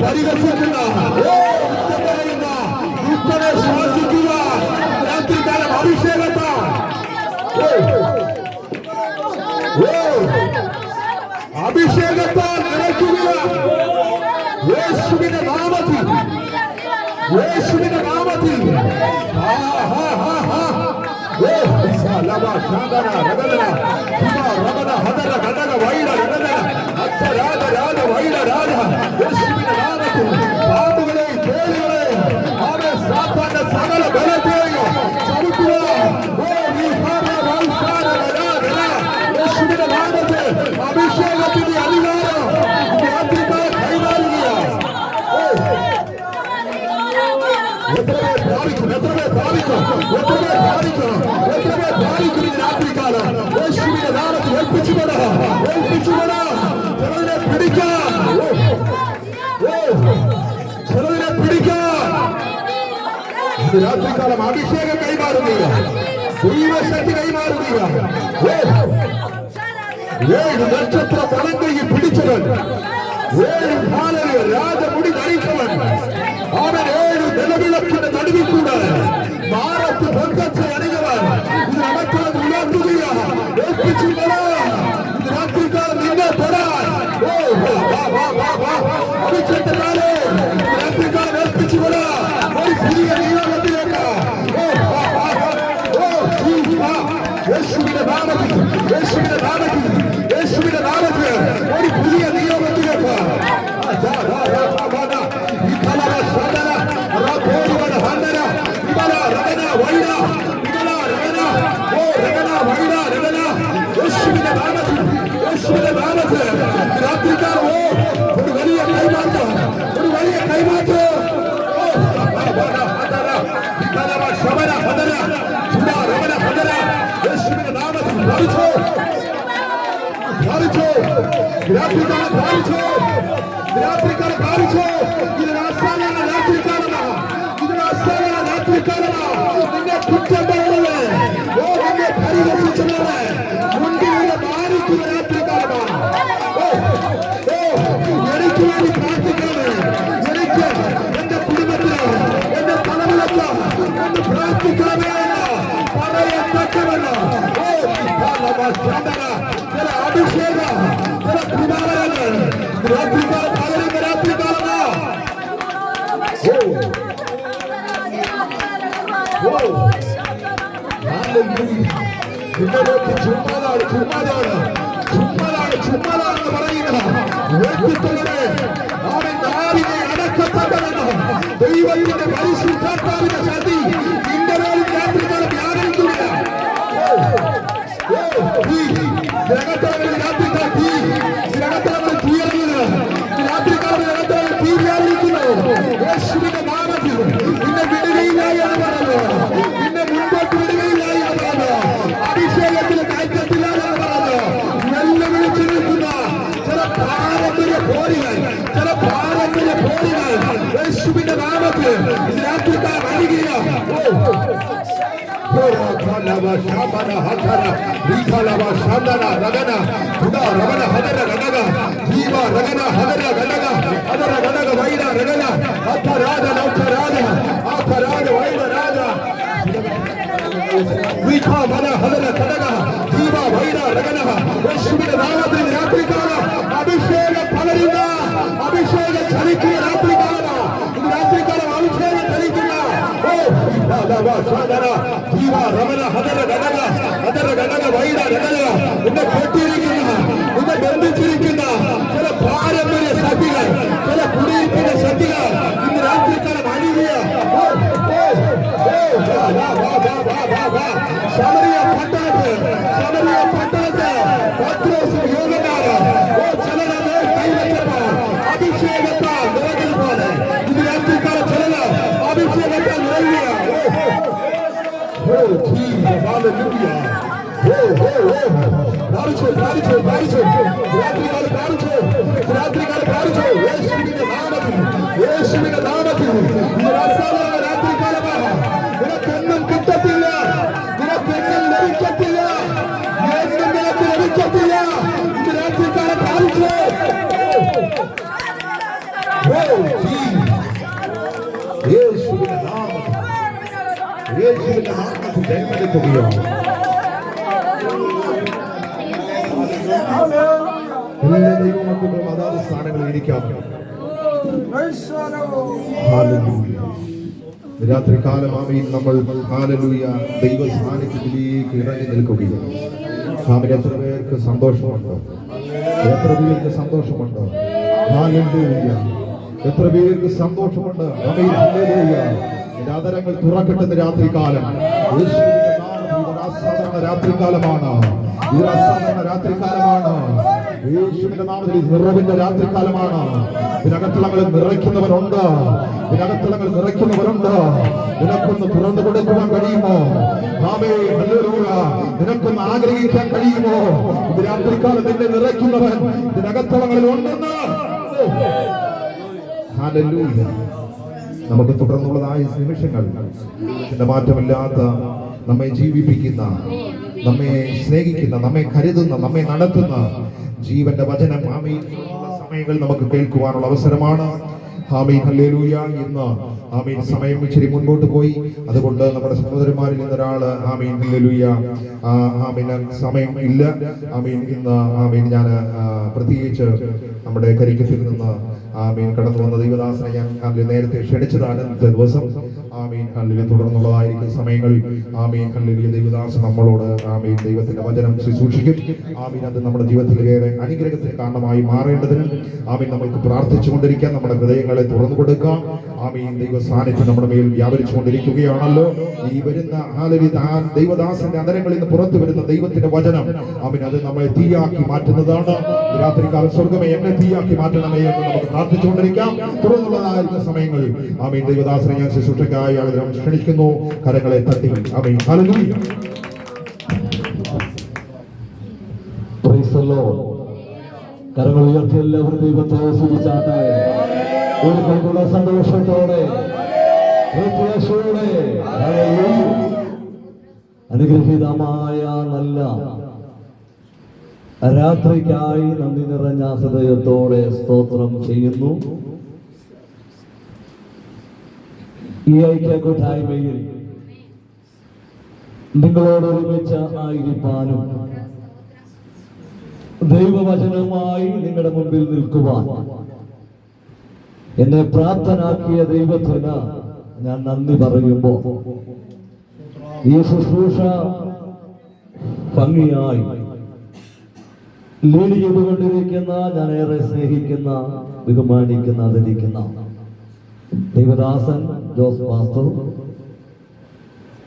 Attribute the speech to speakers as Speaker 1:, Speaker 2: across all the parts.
Speaker 1: പരിഹസിക്കുന്ന ദുഷ്ടനെ ശാസിക്കുക രാത്രികാലം അഭിഷേകത്താൽ അഭിഷേകത്താൽ നിറയ്ക്കുക യേശുവിന്റെ നാമത്തിൽ യേശുവിന്റെ നാമത്തിൽ പാമ്പുകളെ കേളുകളെ അവരെ സാത്താന്റെ സകല ബലത്തെയും യേശുവിന്റെ നാമത്തിൽ അഭിഷേകത്തിന്റെ അധികാരം രാത്രിക്കാലം കൈമാറുകയാണ്. രാത്രികാലം യേശുവിന്റെ നാമത്തിൽ ഏൽപ്പിച്ചുകൊള്ളാം ചിലതിനെ പിടിക്കാം ചിലതിനെ പിടിക്കാം. രാത്രികാലം അഭിഷേകം കൈമാറുക ദൈവശക്തി കൈമാറുക. 7 നക്ഷത്ര പണങ്കൈയിൽ പിടിച്ചവൻ 7 മാലകൾ രാജമുടി ധരിച്ചവൻ അവൻ 7 നിലവിളക്കിന്റെ നടുവിൽ കൂടെ മാറത്ത് പൊങ്കച്ച അണിഞ്ഞവൻ നടക്കുന്നത് ഉയർത്തുകയാണ്. രാത്രികാലം നിന്നെ തൊടാൻ അഭിഷേകത്താലേ രാത്രികാലം ഏൽപ്പിച്ചുകൊള്ളാ ഒരു പുതിയ നിയമത്തിലേക്ക് യേശുവിന്റെ നാമത്തിൽ യേശുവിന്റെ നാമത്തിൽ യേശുവിന്റെ നാമത്തിൽ ഒരു പുതിയ നിയമത്തിലേക്ക് രാത്രിക്കാലം ഒരു വലിയ കൈമാറ്റം ഒരു വലിയ കൈമാറ്റം യേശുവിന്റെ നാമത്തിൽ ധാരിച്ചോ രാത്രികാലം ധാരിച്ചോ രാത്രികാലം ധാരിച്ചോ. ഇതിന് അസാധാരണ രാത്രികാലമാണ് ഇതിന് അസാധാരണ രാത്രികാലമാണ്. നിന്നെ കുറ്റം പറയുന്നത് നിന്നെ പരിഹസിച്ചതാണ് മുൻപിലൂടെ മാനിക്കുന്ന രാത്രികാലമാണ്. എനിക്ക് വേണ്ടി പ്രാർത്ഥിക്കാണ് എനിക്ക് എന്റെ കുടുംബത്തിന് എന്റെ തലമുറക്ക് ഒന്ന് പ്രാർത്ഥിക്കണമേ പറയത്തക്കവല്ല ചില അഭിഷേകം ചില കുമാരങ്ങൾ രാത്രികാലം പകരുന്ന രാത്രികാലമാണ്. നിങ്ങളിലേക്ക് ചുമ്മാതാണ് പറയുക വ്യക്തിത്വങ്ങളെ അവൻ നാവിനെ അടക്കപ്പെട്ടവെന്ന് ദൈവത്തിന്റെ പരിശുദ്ധാത്മാവിന്റെ ശക്തി നിന്റെ മേലും രാത്രികാലം വ്യാപരിക്കുകയാണ്. രാത്രികാലം തീയിറങ്ങുന്നത് രാത്രികാലം തീ വ്യാപരിക്കുന്നു. യേശുവിന്റെ നാമത്തിൽ നിന്നെ വിടുക രാത്രിക്കാലം അരികില്ല. അഭിഷേകം പകരുന്ന അഭിഷേകം ചലിക്കുന്ന രാത്രികാലമാണ്. ഇത് രാത്രികാലം അഭിഷേകം ചലിക്കുന്ന നിന്നെ കെട്ടിയിരിക്കുന്ന നിന്നെ ബന്ധിച്ചിരിക്കുന്ന ചില പാരമ്പര്യ ശക്തികൾ, ചില കുടിയിരിക്കുന്ന ശക്തികൾ ഇന്ന് രാത്രിക്കാലം അണിയുക. ശബരിയ പട്ടണത്ത് പത്രോസും യോഗനാണ് ചിലരെ കൈവച്ചപ്പോൾ അഭിഷേകത്താൽ നിറഞ്ഞതുപോലെ ഇന്ന് രാത്രിക്കാലം ചിലര് അഭിഷേകത്താൽ നിറയുക. യേശുവിന്റെ നാമത്തിൽ രാത്രികാലമാണ്. നിനക്കൊന്നും കിട്ടത്തില്ല, നിനക്കൊന്നും ലഭിക്കത്തില്ല, എന്നും നിനക്ക് ലഭിക്കത്തില്ല. ഇത് രാത്രികാലം പാലിച്ചു. യേശുവിന്റെ നാമത്തിൽ ജന്മമെടുക്കുകയാണ്. എല്ലാ ദൈവമക്കളും അതാത് സ്ഥാനങ്ങളിൽ ഇരിക്കാം. രാത്രികാലമാമയിൽ നമ്മൾ ഹല്ലേലൂയ ദൈവ സാന്നിധ്യത്തിലേക്ക് ഇറങ്ങി നിൽക്കുകയാണ്. എത്ര പേർക്ക് സന്തോഷമുണ്ടോ? എത്ര പേർക്ക് സന്തോഷമുണ്ടോ? ഹല്ലേലൂയ. എത്ര പേർക്ക് സന്തോഷമുണ്ട്? ഹല്ലേലൂയ. ആദരങ്ങൾ തുറക്കട്ടെ. രാത്രികാലം രാത്രികാലമാണ്. രാത്രികാലമാണ്. യേശുവിന്റെ നാമത്തിൽ നിറവിന്റെ രാത്രികാലമാണ്. ഇതിനകത്തളങ്ങൾ നിറയ്ക്കുന്നവരുണ്ട്, ഇതിനകത്തളങ്ങൾ നിറയ്ക്കുന്നവരുണ്ട്. നിനക്കൊന്ന് തുറന്നു കൊടുക്കുവാൻ കഴിയുമോ? ആമേൻ, ഹല്ലേലൂയ. നിനക്കൊന്ന് ആഗ്രഹിക്കാൻ കഴിയുമോ? ഇത് രാത്രികാലം നിന്നെ നിറയ്ക്കുന്നവൻ ഇതിനകത്തളങ്ങളിൽ ഉണ്ടെന്ന്. ഹല്ലേലൂയ. നമുക്ക് തുടർന്നുള്ളതായ നിമിഷങ്ങൾ ഇതിന്റെ മാറ്റമില്ലാത്ത നമ്മെ ജീവിപ്പിക്കുന്ന, നമ്മെ സ്നേഹിക്കുന്ന, നമ്മെ കരുതുന്ന, നമ്മെ നടത്തുന്ന ജീവന്റെ വചനം ആമീൻ സമയങ്ങൾ നമുക്ക് കേൾക്കുവാനുള്ള അവസരമാണ്. ആമീൻ, ഹല്ലേലൂയ. ഇന്ന് ആമീൻ സമയം ഇച്ചിരി മുൻപോട്ട് പോയി. അതുകൊണ്ട് നമ്മുടെ സഹോദരന്മാരിൽ നിന്നൊരാള് ആമീൻ ഹല്ലേലൂയ ആമീൻ സമയം ഇല്ല. ആമീൻ ഇന്ന് ആമീൻ ഞാൻ പ്രത്യേകിച്ച് നമ്മുടെ കരിക്കത്തിൽ നിന്ന് ആമീൻ കടന്നു വന്ന ദൈവദാസനെ ഞാൻ നേരത്തെ ക്ഷണിച്ചതാണ്. ഇന്നത്തെ ദിവസം ആമീൻ ഹല്ലേലൂയ തുടർന്നുള്ളതായിരിക്കും സമയങ്ങൾ. ആമീൻ ഹല്ലേലൂയ. ദൈവദാസൻ നമ്മളോട് ആമീൻ ദൈവത്തിന്റെ വചനം ശുശ്രൂഷിക്കും. ആമീൻ അത് നമ്മുടെ ജീവിതത്തിൽ വേറെ അനുഗ്രഹത്തിന് കാരണമായി മാറേണ്ടതിന് ആമീൻ നമ്മൾക്ക് പ്രാർത്ഥിച്ചുകൊണ്ടിരിക്കാൻ, നമ്മുടെ ഹൃദയങ്ങളെ തുറന്നു കൊടുക്കാം. ആമീൻ ദൈവ സാന്നിധ്യം നമ്മുടെ മേൽ വ്യാപരിച്ചുകൊണ്ടിരിക്കുകയാണല്ലോ. ഈ വരുന്ന ദൈവദാസന്റെ അന്തരങ്ങളിൽ നിന്ന് പുറത്തു വരുന്ന ദൈവത്തിന്റെ വചനം ആമീൻ അത് നമ്മളെ തീയാക്കി മാറ്റുന്നതാണ്. രാത്രികാല സ്വർഗമേ എന്നെ തീയാക്കി മാറ്റണമേ എന്ന് നമുക്ക് പ്രാർത്ഥിച്ചുകൊണ്ടിരിക്കാം. തുടർന്നുള്ളതായിരിക്കുന്ന സമയങ്ങളിൽ ആമീൻ ദൈവദാസനെ ഞാൻ ശുശ്രൂഷയ്ക്കായി ആഗ്രഹം ക്ഷണിക്കുന്നു. കരങ്ങളെ തട്ടി ആമീൻ ഹല്ലേലൂയ. Praise the Lord. കരങ്ങൾ ഉയർത്തി എല്ലാവരും ദൈവത്തെ സ്തുതിച്ചാട്ടെ. ഒരു കൈകൊള്ള സന്തോഷത്തോടെ പ്രത്യാശയോടെ അനുഗ്രഹീതമായ നല്ല രാത്രിക്കായി നന്ദി നിറഞ്ഞ ഹൃദയത്തോടെ സ്തോത്രം ചെയ്യുന്നു. ഈ ഐക്യ കൂട്ടായ്മയിൽ നിങ്ങളോട് ഒരുമിച്ച് ആയിരിക്കാനും ദൈവവചനവുമായി നിങ്ങളുടെ മുമ്പിൽ നിൽക്കുവാൻ എന്നെ പ്രാപ്തനാക്കിയ ദൈവത്തിന് ഞാൻ നന്ദി പറയുമ്പോൾ ഈ ശുശ്രൂഷ ഭംഗിയായി ലീഡ് ചെയ്തുകൊണ്ടിരിക്കുന്ന, ഞാൻ ഏറെ സ്നേഹിക്കുന്ന, ബഹുമാനിക്കുന്ന, ആദരിക്കുന്ന ദൈവദാസൻ ജോസ് പാസ്റ്റർ,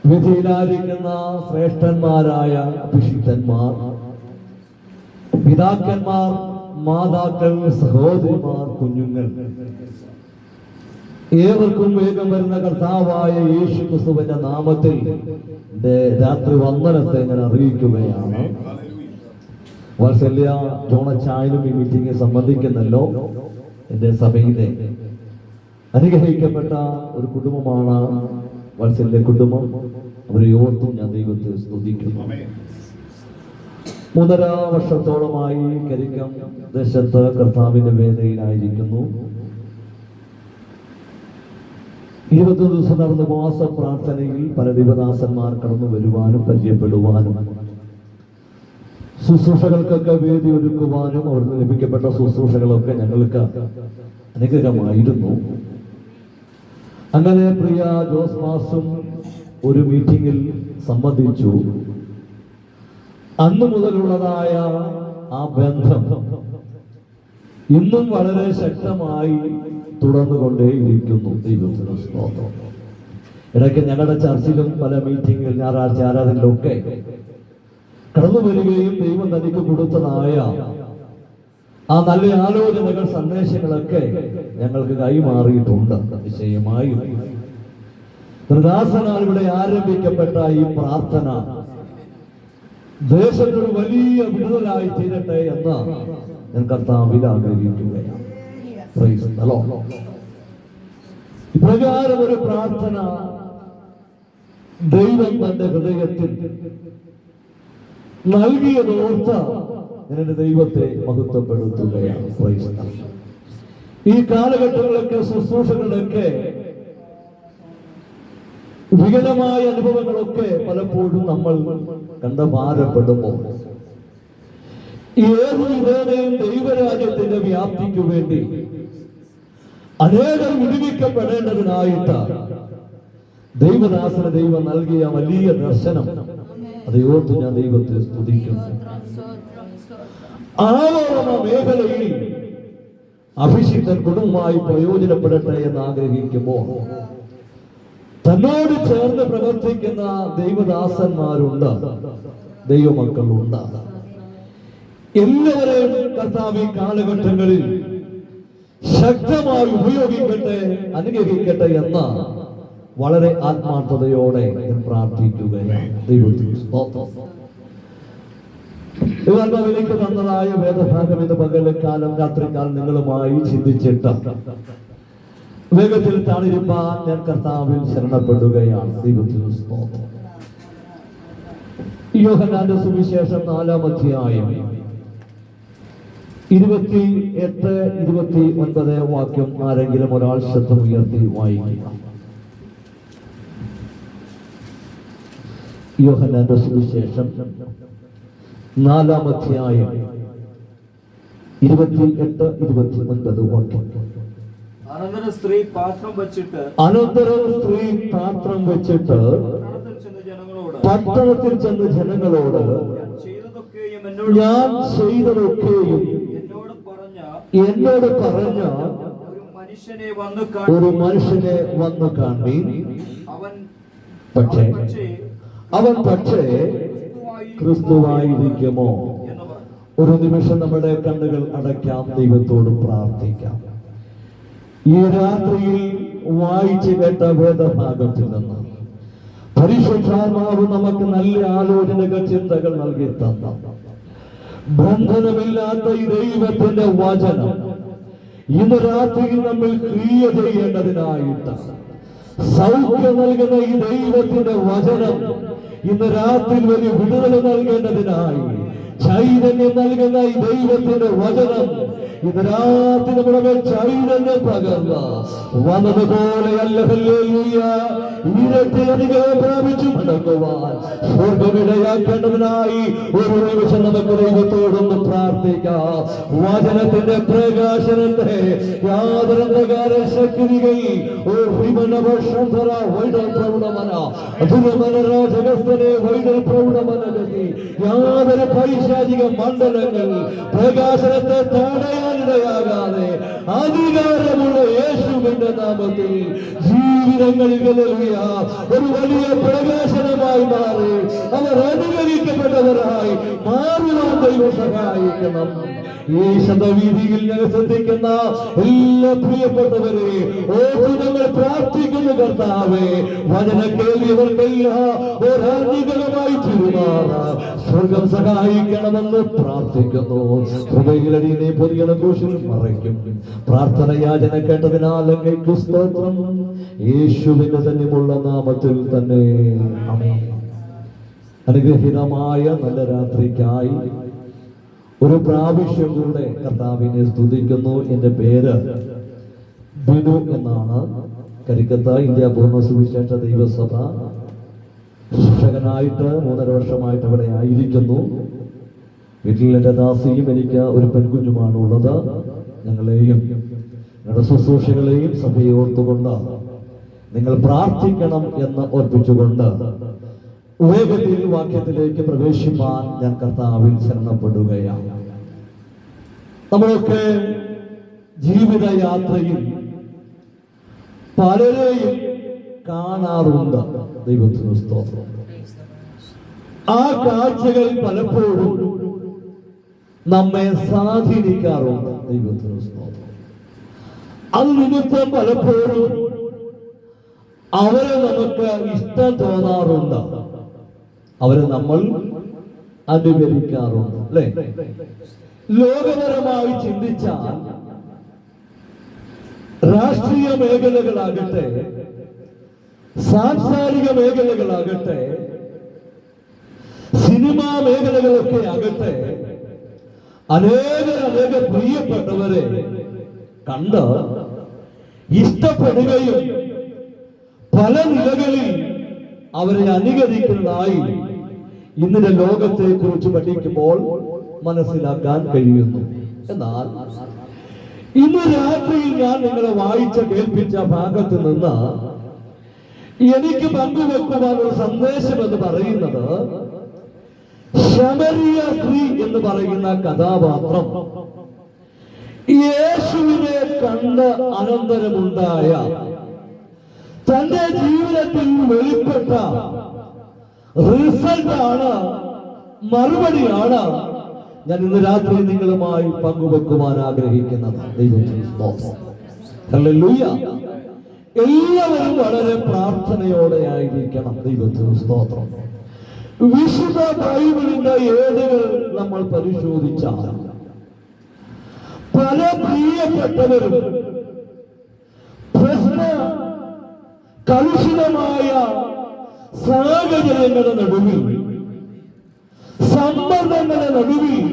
Speaker 1: വിധിയിലായിരിക്കുന്ന ശ്രേഷ്ഠന്മാരായ അഭിഷിക്തന്മാർ, പിതാക്കന്മാർ, മാതാക്കൾ, സഹോദരിമാർ, കുഞ്ഞുങ്ങൾ, ഏവർക്കും വേഗം വരുന്ന കർത്താവായ യേശു ക്രിസ്തുവിന്റെ നാമത്തിൽ രാത്രി വന്ദനത്തെ ഞാൻ അറിയിക്കുകയാണ്. വാത്സല്യ ജോണച്ചായനും ഈ മീറ്റിംഗിൽ സംബന്ധിക്കുന്നല്ലോ. എന്റെ സഭയിലെ
Speaker 2: അനുഗ്രഹിക്കപ്പെട്ട ഒരു കുടുംബമാണ് വത്സലിന്റെ കുടുംബം. അവരെ ഓർത്തും ഞാൻ ദൈവത്തെ സ്തുതിക്കുന്നു. 3.5 വർഷത്തോളമായി കരിക്കം ദേശത്ത് കർത്താവിന്റെ വേദനയിലായിരിക്കുന്നു. 20 ദിവസം നടന്ന ഉപവാസ പ്രാർത്ഥനയിൽ പല ദൈവദാസന്മാർ കടന്നു വരുവാനും പരിചയപ്പെടുവാനും ശുശ്രൂഷകൾക്കൊക്കെ വേദി ഒരുക്കുവാനും അവർക്ക് ലഭിക്കപ്പെട്ട ശുശ്രൂഷകളൊക്കെ ഞങ്ങൾക്ക് അനുഗ്രഹമായിരുന്നു. അങ്ങനെ പ്രിയ ജോസ് മാസും ഒരു മീറ്റിംഗിൽ സംബന്ധിച്ചു. അന്നു മുതലുള്ളതായ ആ ബന്ധം ഇന്നും വളരെ ശക്തമായി തുടർന്നുകൊണ്ടേയിരിക്കുന്നു. ദൈവത്തിന് സ്തോത്രം. ഇടയ്ക്ക് ഞങ്ങളുടെ ചർച്ചിലും പല മീറ്റിംഗിൽ ഞായറാഴ്ച ആരാധനയിലൊക്കെ കടന്നു വരികയും ദൈവം തനിക്ക് കൊടുത്തതായ ആ നല്ല ആലോചനകൾ സന്ദേശങ്ങളൊക്കെ ഞങ്ങൾക്ക് കൈമാറിയിട്ടുണ്ട്. നിശ്ചയമായും ദാസനാൽ ഇവിടെ ആരംഭിക്കപ്പെട്ട ഈ പ്രാർത്ഥന ദേശത്തൊരു വലിയ വിടുതലായി തീരട്ടെ എന്ന് ഞാൻ കർത്താവിൽ ആഗ്രഹിക്കുകയാണ്. ഇപ്രകാരം ഒരു പ്രാർത്ഥന ദൈവം തന്റെ ഹൃദയത്തിൽ നൽകിയതോർത്ത് ഞാൻ എന്റെ ദൈവത്തെ മഹത്വപ്പെടുത്തുകയാണ്. ഈ കാലഘട്ടങ്ങളിലൊക്കെ ശുശ്രൂഷകളിലൊക്കെ വികലമായ അനുഭവങ്ങളൊക്കെ പലപ്പോഴും നമ്മൾ കണ്ട ഭാരപ്പെടുമ്പോൾ ഏത് വിധേനയും ദൈവരാജ്യത്തിന്റെ വ്യാപ്തിക്കു വേണ്ടി അനേകം വിടുവിക്കപ്പെടേണ്ടതിനായിട്ട് ദൈവദാസന് ദൈവം നൽകിയ വലിയ ദർശനം അത് ഓർത്ത് ഞാൻ ദൈവത്തെ സ്തുതിക്കുന്നു. ആവരണ മേഖലയിൽ അഭിഷിക്തൻ കുടുംബമായി പ്രയോജനപ്പെടട്ടെ എന്ന് ആഗ്രഹിക്കുമ്പോൾ തന്നോട് ചേർന്ന് പ്രവർത്തിക്കുന്ന ദൈവദാസന്മാരുണ്ട്, ദൈവമക്കളുണ്ട്. എല്ലാവരെയും കർത്താവ് ഈ കാലഘട്ടങ്ങളിൽ ശക്തമായി ഉപയോഗിക്കട്ടെ, അനുഗ്രഹിക്കട്ടെ എന്ന വളരെ ആത്മാർത്ഥതയോടെ ഞാൻ പ്രാർത്ഥിക്കുകയാണ്. ദൈവത്തിന് സ്തോത്രം. ഇവർക്ക് തന്നതായ വേദഭാഗം ഇത് പകലക്കാലം രാത്രികാലം നിങ്ങളുമായി ചിന്തിച്ചിട്ട് വേഗത്തിൽ താണിരുപ്പാൻ ഞാൻ കർത്താവിൽ ശരണപ്പെടുകയാണ്. ദൈവത്തിന് സ്തോത്രം. യോഹന്നാന്റെ സുവിശേഷം 4-ാം അധ്യായം 28, 29 വാക്യം ആരെങ്കിലും ഒരാൾ ശബ്ദം ഉയർത്തി വായിക്കുക. യോഹന്നാന്റെ സുവിശേഷം 4-ാം അധ്യായം 28, 29 വാക്യം.
Speaker 3: അനന്തരം സ്ത്രീ പാത്രം വെച്ചിട്ട്
Speaker 2: പട്ടണത്തിൽ ചെന്ന് ജനങ്ങളോട് ഞാൻ ചെയ്തതൊക്കെയും എന്നോട് പറഞ്ഞ ഒരു മനുഷ്യനെ വന്നു കാണീൻ. അവൻ പക്ഷേ ക്രിസ്തുവായിരിക്കുമോ? ഒരു നിമിഷം നമ്മുടെ കണ്ണുകൾ അടയ്ക്കാം, ദൈവത്തോട് പ്രാർത്ഥിക്കാം. ഈ രാത്രിയിൽ വായിച്ചു കേട്ട വേദഭാഗത്തിൽ നിന്ന് പരിശുദ്ധാത്മാവ് നമുക്ക് നല്ല ആലോചനകൾ, ചിന്തകൾ നൽകി തന്ന ബന്ധനമില്ലാത്ത ഈ ദൈവത്തിന്റെ വചനം ഇന്ന് രാത്രിയിൽ നമ്മൾ ക്രിയ ചെയ്യേണ്ടതിനായിട്ട്, സൗഖ്യം നൽകുന്ന ഈ ദൈവത്തിന്റെ വചനം ഇന്ന് രാത്രി വലിയ വിടുതൽ നൽകേണ്ടതിനായി, ചൈതന്യം നൽകുന്ന ഈ ദൈവത്തിന്റെ വചനം ഇന്ന് രാത്രി നമ്മുടെ മേൽ ചൈതന്യം പകർന്ന വന്നതുപോലെയല്ല. ഹല്ലേലൂയ. ഇരട്ടിയധികം പ്രാപിച്ചു മടങ്ങുവാൻ സ്വർഗമിടയാക്കേണ്ടതിനായി ഒരു നിമിഷം നമുക്ക് ദൈവത്തോടൊന്ന് പ്രാർത്ഥിക്കാം. വചനത്തിന്റെ പ്രകാശനത്തെ യാതൊരന്ധകാര ശക്തികൾ യാതൊരു പൈശാചിക മണ്ഡലങ്ങൾ പ്രകാശനത്തെ തടയാനിടയാകാതെ അധികാരമുള്ള യേശുവിന്റെ നാമത്തിൽ ജീവിതങ്ങളിൽ ഒരു വലിയ പ്രവേശനമായി മാറി അവർ അനുകരിക്കപ്പെട്ടവരായി മാറുവാൻ ദൈവം സഹായിക്കണം. ഈ ശതവീതിയിൽ ഞങ്ങൾ ശ്രദ്ധിക്കുന്ന എല്ലാ പ്രിയപ്പെട്ടവരെ ഓർത്ത് ഞങ്ങൾ പ്രാർത്ഥിക്കുന്നു. കർത്താവേ, വചന കേൾവിയവർക്കെല്ലാം ഒരാധികമായി തീരുമാറാൻ സ്വർഗം സഹായിക്കണമെന്ന് പ്രാർത്ഥിക്കുന്നു. ഹൃദയത്തിലടിയെ പൊതിയണ ക്രൂശിൽ മറയ്ക്കും. പ്രാർത്ഥന യാചന കേട്ടതിനാൽ അങ്ങേക്ക് സ്തോത്രം. യേശുവിന്റെ തന്നെയുള്ള നാമത്തിൽ തന്നെ ആമേൻ. അനുഗ്രഹീതമായ നല്ല രാത്രിക്കായി ഒരു പ്രാവശ്യം കൂടെ കർത്താവിനെ സ്തുതിക്കുന്നു. എൻ്റെ പേര് ബിനു എന്നാണ്. കരിക്കത്ത ഇന്ത്യ പൂർണ്ണ സുവിശേഷ ദൈവസഭ ശിക്ഷകനായിട്ട് 3.5 വർഷമായിട്ട് അവിടെ ആയിരിക്കുന്നു. വീട്ടിൽ എൻ്റെ ദാസിയും എനിക്ക് ഒരു പെൺകുഞ്ഞുമാണ് ഉള്ളത്. ഞങ്ങളെയും ഞങ്ങളുടെ ശുശ്രൂഷകളെയും സഭയെ ഓർത്തുകൊണ്ട് നിങ്ങൾ പ്രാർത്ഥിക്കണം എന്ന് ഓർപ്പിച്ചുകൊണ്ട് വേഗത്തിൽ വാക്യത്തിലേക്ക് പ്രവേശിപ്പാൻ ഞാൻ കർത്താവിൽ ശരണപ്പെടുകയാണ്. നമ്മളൊക്കെ ജീവിതയാത്രയിൽ പലരെയും കാണാറുണ്ട്. ദൈവത്തിന് സ്തോത്രം. ആ കാഴ്ചകൾ പലപ്പോഴും നമ്മെ സ്വാധീനിക്കാറുണ്ട്. ദൈവത്തിന് സ്തോത്രം. അത് നിമിത്തം പലപ്പോഴും അവരെ നമുക്ക് ഇഷ്ടം തോന്നാറുണ്ട്. അവരെ നമ്മൾ അനുകരിക്കാറുണ്ട്. അല്ലെ? ലോകപരമായി ചിന്തിച്ചാൽ രാഷ്ട്രീയ മേഖലകളാകട്ടെ, സാംസ്കാരിക മേഖലകളാകട്ടെ, സിനിമാ മേഖലകളൊക്കെ ആകട്ടെ, അനേക പ്രിയപ്പെട്ടവരെ കണ്ട് ഇഷ്ടപ്പെടുകയും പല നിലകളിൽ അവരെ അനുകരിക്കുന്നതായി ഇന്നിന്റെ ലോകത്തെ കുറിച്ച് പഠിക്കുമ്പോൾ മനസ്സിലാക്കാൻ കഴിയുന്നു. എന്നാൽ ഇന്ന് രാത്രിയിൽ ഞാൻ നിങ്ങളെ വായിച്ച കേൾപ്പിച്ച ഭാഗത്ത് നിന്ന് എനിക്ക് പങ്കുവെക്കുവാൻ ഒരു സന്ദേശം എന്ന് പറയുന്നത്, ശമരിയ സ്ത്രീ എന്ന് പറയുന്ന കഥാപാത്രം യേശുവിനെ കണ്ട് അനന്തരമുണ്ടായ തന്റെ ജീവിതത്തിൽ വെളിപ്പെട്ട റിസൾട്ടാണ്, മറുപടിയാണ് ഞാൻ ഇന്ന് രാത്രി നിങ്ങളുമായി പങ്കുവെക്കുവാൻ ആഗ്രഹിക്കുന്നത്. ദൈവത്തിന് സ്തോത്രം. ഹല്ലേലൂയ. എല്ലാവരും വളരെ പ്രാർത്ഥനയോടെ ആയിരിക്കണം. ദൈവത്തിന് സ്തോത്രം. വിശുദ്ധ ബൈബിളിന്റെ ഏടുകൾ നമ്മൾ പരിശോധിച്ചാൽ പല പ്രിയപ്പെട്ടവരും കലുഷിതമായ സാഹചര്യങ്ങളുടെ നടുവിൽ, സമ്മർദ്ദങ്ങളുടെ നടുവിൽ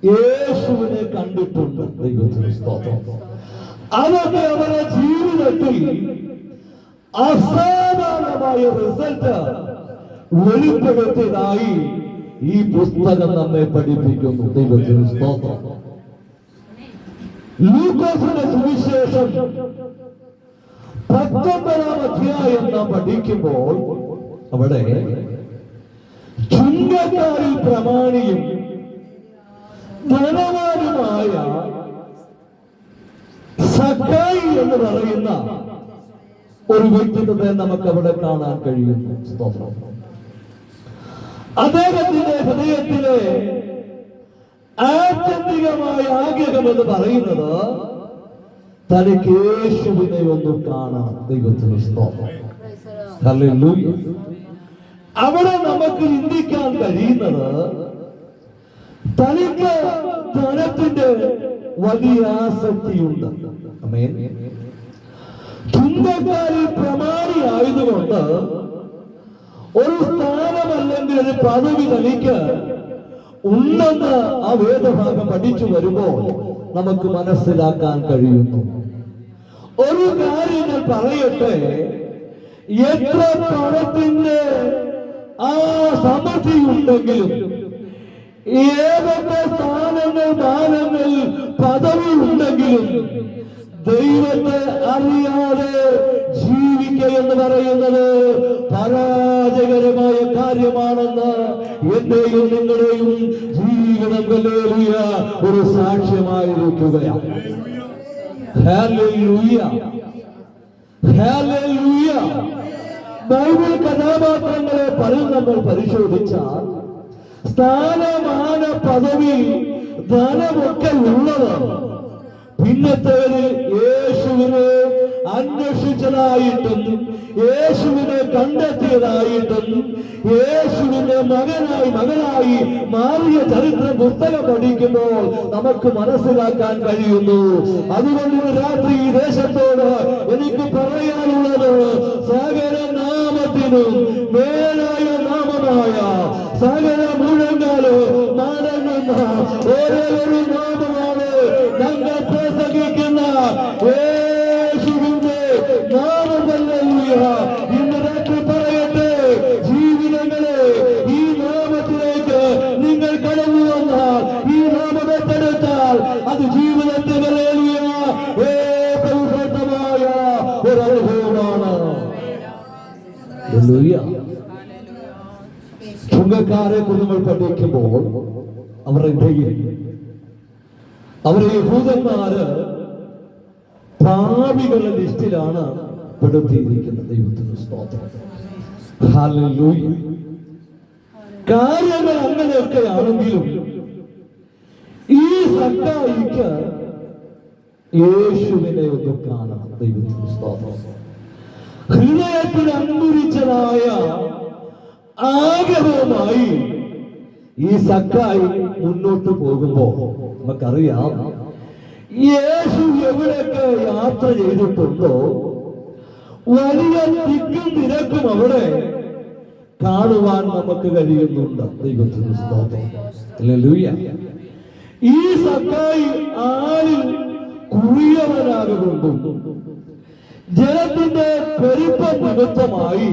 Speaker 2: യേശുവിനെ കണ്ടിട്ടുണ്ട്. ദൈവത്തിന് സ്തോത്രം. അതൊക്കെ അവരുടെ ജീവിതത്തിൽ അസാധാരണമായ റിസൾട്ട് വെളിപ്പെടുത്തിയതായി ഈ പുസ്തകം നമ്മെ പഠിപ്പിക്കുന്നു. ദൈവത്തിന് സ്തോത്രം. ലൂക്കോസിന്റെ സുവിശേഷം 19-ാം അധ്യായം നാം പഠിക്കുമ്പോൾ അവിടെ ചുങ്കക്കാരിൽ പ്രമാണിയും ധനവാനുമായ സക്കായി എന്ന് പറയുന്ന ഒരു വ്യക്തിത്വത്തെ നമുക്ക് അവിടെ കാണാൻ കഴിയുന്നു. സ്തോത്രം. അദ്ദേഹത്തിന്റെ ഹൃദയത്തിലെ ആത്യന്തികമായ ആഗ്രഹം എന്ന് പറയുന്നത് തനിക്ക് യേശുവിനെ ഒന്ന് കാണണം. ദൈവത്തിന് സ്തോത്രം. ഹല്ലേലൂയ. അവിടെ നമുക്ക് ചിന്തിക്കാൻ കഴിയുന്നത്, തനിക്ക് ധനത്തിന്റെ വലിയ ആസക്തിയുണ്ട്. ആമേൻ. ചുങ്കക്കാരിൽ പ്രമാണി ആയതുകൊണ്ട് ഒരു സ്ഥാനമല്ലെങ്കിൽ ഒരു പദവി തനിക്ക് ഉണ്ടെന്ന് ആ വേദഭാഗം പഠിച്ചു വരുമ്പോൾ നമുക്ക് മനസ്സിലാക്കാൻ കഴിയുന്നു. ഒരു കാര്യം ഞാൻ പറയട്ടെ, എത്ര പണത്തിന്റെ ആ സമൃദ്ധി ഉണ്ടെങ്കിലും, ഏതൊക്കെ സ്ഥാനങ്ങൾ, മാനങ്ങൾ, പദവി ഉണ്ടെങ്കിലും ദൈവത്തെ അറിയാതെ ജീവിക്കുക എന്ന് പറയുന്നത് പരാജയകരമായ കാര്യമാണെന്ന് എന്റെയും നിങ്ങളുടെയും ജീവിതം ഹല്ലേലൂയ ഒരു സാക്ഷ്യമായിരിക്കുകയാണ്. ഹല്ലേലൂയ. ഹല്ലേലൂയ. ബൈബിൾ കഥാപാത്രങ്ങളെ പലരും നമ്മൾ പരിശോധിച്ചാൽ സ്ഥാനമാന പദവി ധനമൊക്കെ ഉള്ളതാണ്. പിന്നത്തേതിൽ യേശുവിനെ അന്വേഷിച്ചതായിട്ടും യേശുവിനെ കണ്ടെത്തിയതായിട്ടും യേശുവിന്റെ മകനായി മാറിയ ചരിത്ര പുസ്തകം പഠിക്കുമ്പോൾ നമുക്ക് മനസ്സിലാക്കാൻ കഴിയുന്നു. അതുകൊണ്ട് ഇന്ന് രാത്രി ഈ ദേശത്തോട് എനിക്ക് പറയാനുള്ളത്, സകല നാമത്തിനും മേലായ നാമമായ സകല മുഴങ്ങാല് മടങ്ങുന്ന ഒരേ ഒരു നാമമാണ് ഞങ്ങൾ പ്രസംഗിക്കുന്ന യേശുവിന്റെ നാമമല്ലേലൂയ. ഇന്ന് രാത്രി പറയട്ടെ, ജീവിതങ്ങളെ ഈ നാമത്തിലേക്ക് നിങ്ങൾ കടന്നു വന്നാൽ, ഈ നാമം ഏറ്റെടുത്താൽ അത് ജീവിതത്തിൽ ഹല്ലേലൂയ ഏറ്റവും ശ്രദ്ധമായ ഒരു അനുഭവമാണ്. ഹല്ലേലൂയ. ചുങ്കക്കാരെ കുറിച്ച് നമ്മൾ പഠിക്കുമ്പോൾ അവരെ യഹൂദന്മാര് പാപികളുടെ ലിസ്റ്റിലാണ് പെടുത്തിയിരിക്കുന്നത്. ദൈവത്തിന് സ്തോത്രം. ഹല്ലേലൂയ. കാര്യങ്ങൾ അങ്ങനെയൊക്കെയാണെങ്കിലും ഈ സക്കായിക്ക് യേശുവിനെ ഒന്ന് കാണണം. ദൈവത്തിന് സ്തോത്രം. ഹൃദയത്തിൽ അങ്കുരിച്ചതായ ആഗ്രഹവുമായി ഈ സക്കായി മുന്നോട്ട് പോകുമ്പോ നമുക്കറിയാം, യേശു എവിടെയൊക്കെ യാത്ര ചെയ്തിട്ടുണ്ടോ വലിയ തിക്കും തിരക്കും അവിടെ കാണുവാൻ നമുക്ക് കഴിയുന്നുണ്ട്. ദൈവത്തിന് സ്തോത്രം. ഹല്ലേലൂയ. ഈ സക്കായി ആരിൽ കുറിയവനാകൊണ്ടും ജനത്തിന്റെ പെരുപ്പം നിമിത്തമായി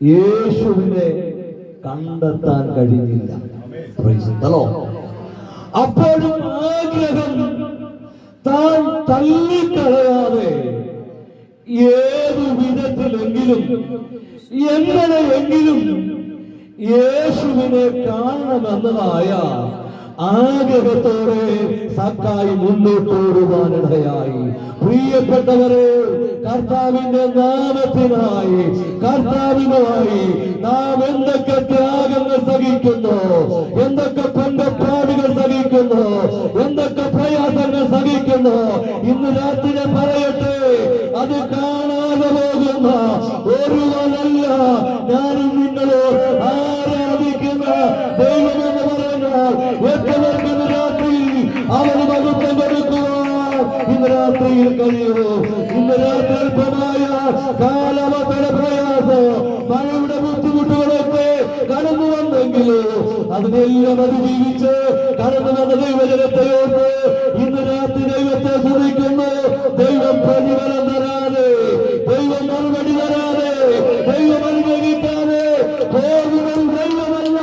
Speaker 2: യേശുവിനെ കണ്ടെത്താൻ കഴിയുന്നില്ല. അപ്പോഴും ആഗ്രഹം താൻ തള്ളിക്കളയാതെ ഏതു വിധത്തിലെങ്കിലും എങ്ങനെയെങ്കിലും യേശുവിനെ കാണണമെന്നതായ ആഗ്രഹത്തോടെ സക്കായി മുന്നോട്ടോടുവാനിടയായി. പ്രിയപ്പെട്ടവരെ, കർത്താവിന്റെ നാമത്തിനായി കർത്താവിനുമായി നാം എന്തൊക്കെ ത്യാഗങ്ങൾ സഹിക്കുന്നു, എന്തൊക്കെ പങ്കപ്പാടുകൾ സഹിക്കുന്നു, എന്തൊക്കെ പ്രയാസങ്ങൾ സഹിക്കുന്നു, ഇന്ന് രാത്രി പറയട്ടെ, അത് കാണാതെ പോകുന്ന ഒരുവനല്ല ഞാനും നിങ്ങളോ ആരാധിക്കുന്ന ദൈവമെന്ന് പറഞ്ഞാൽ എത്രവർക്ക് ഇന്ന് രാത്രി അവന് മഹത്വം കൊടുക്കുവാൻ ഇന്ന് രാത്രിയിൽ കഴിയുമോ? ഇന്ന് രാത്രി അല്പമായ കാലവതര പ്രയാസം, മഴയുടെ ബുദ്ധിമുട്ടുകളൊക്കെ കടന്നു വന്നെങ്കിലോ അതിനെല്ലാം അതിജീവിച്ച് കടന്നു വന്ന ദൈവജനത്തെ ഓർത്ത് ഇന്ന് രാത്രി ദൈവത്തെ സ്തുതിക്കുന്നു. ദൈവം പ്രതിഫലം തരാതെ, ദൈവം മറുപടി തരാതെ, ദൈവം അനുഗ്രഹിക്കാതെ പോകുന്നത് ദൈവമല്ല,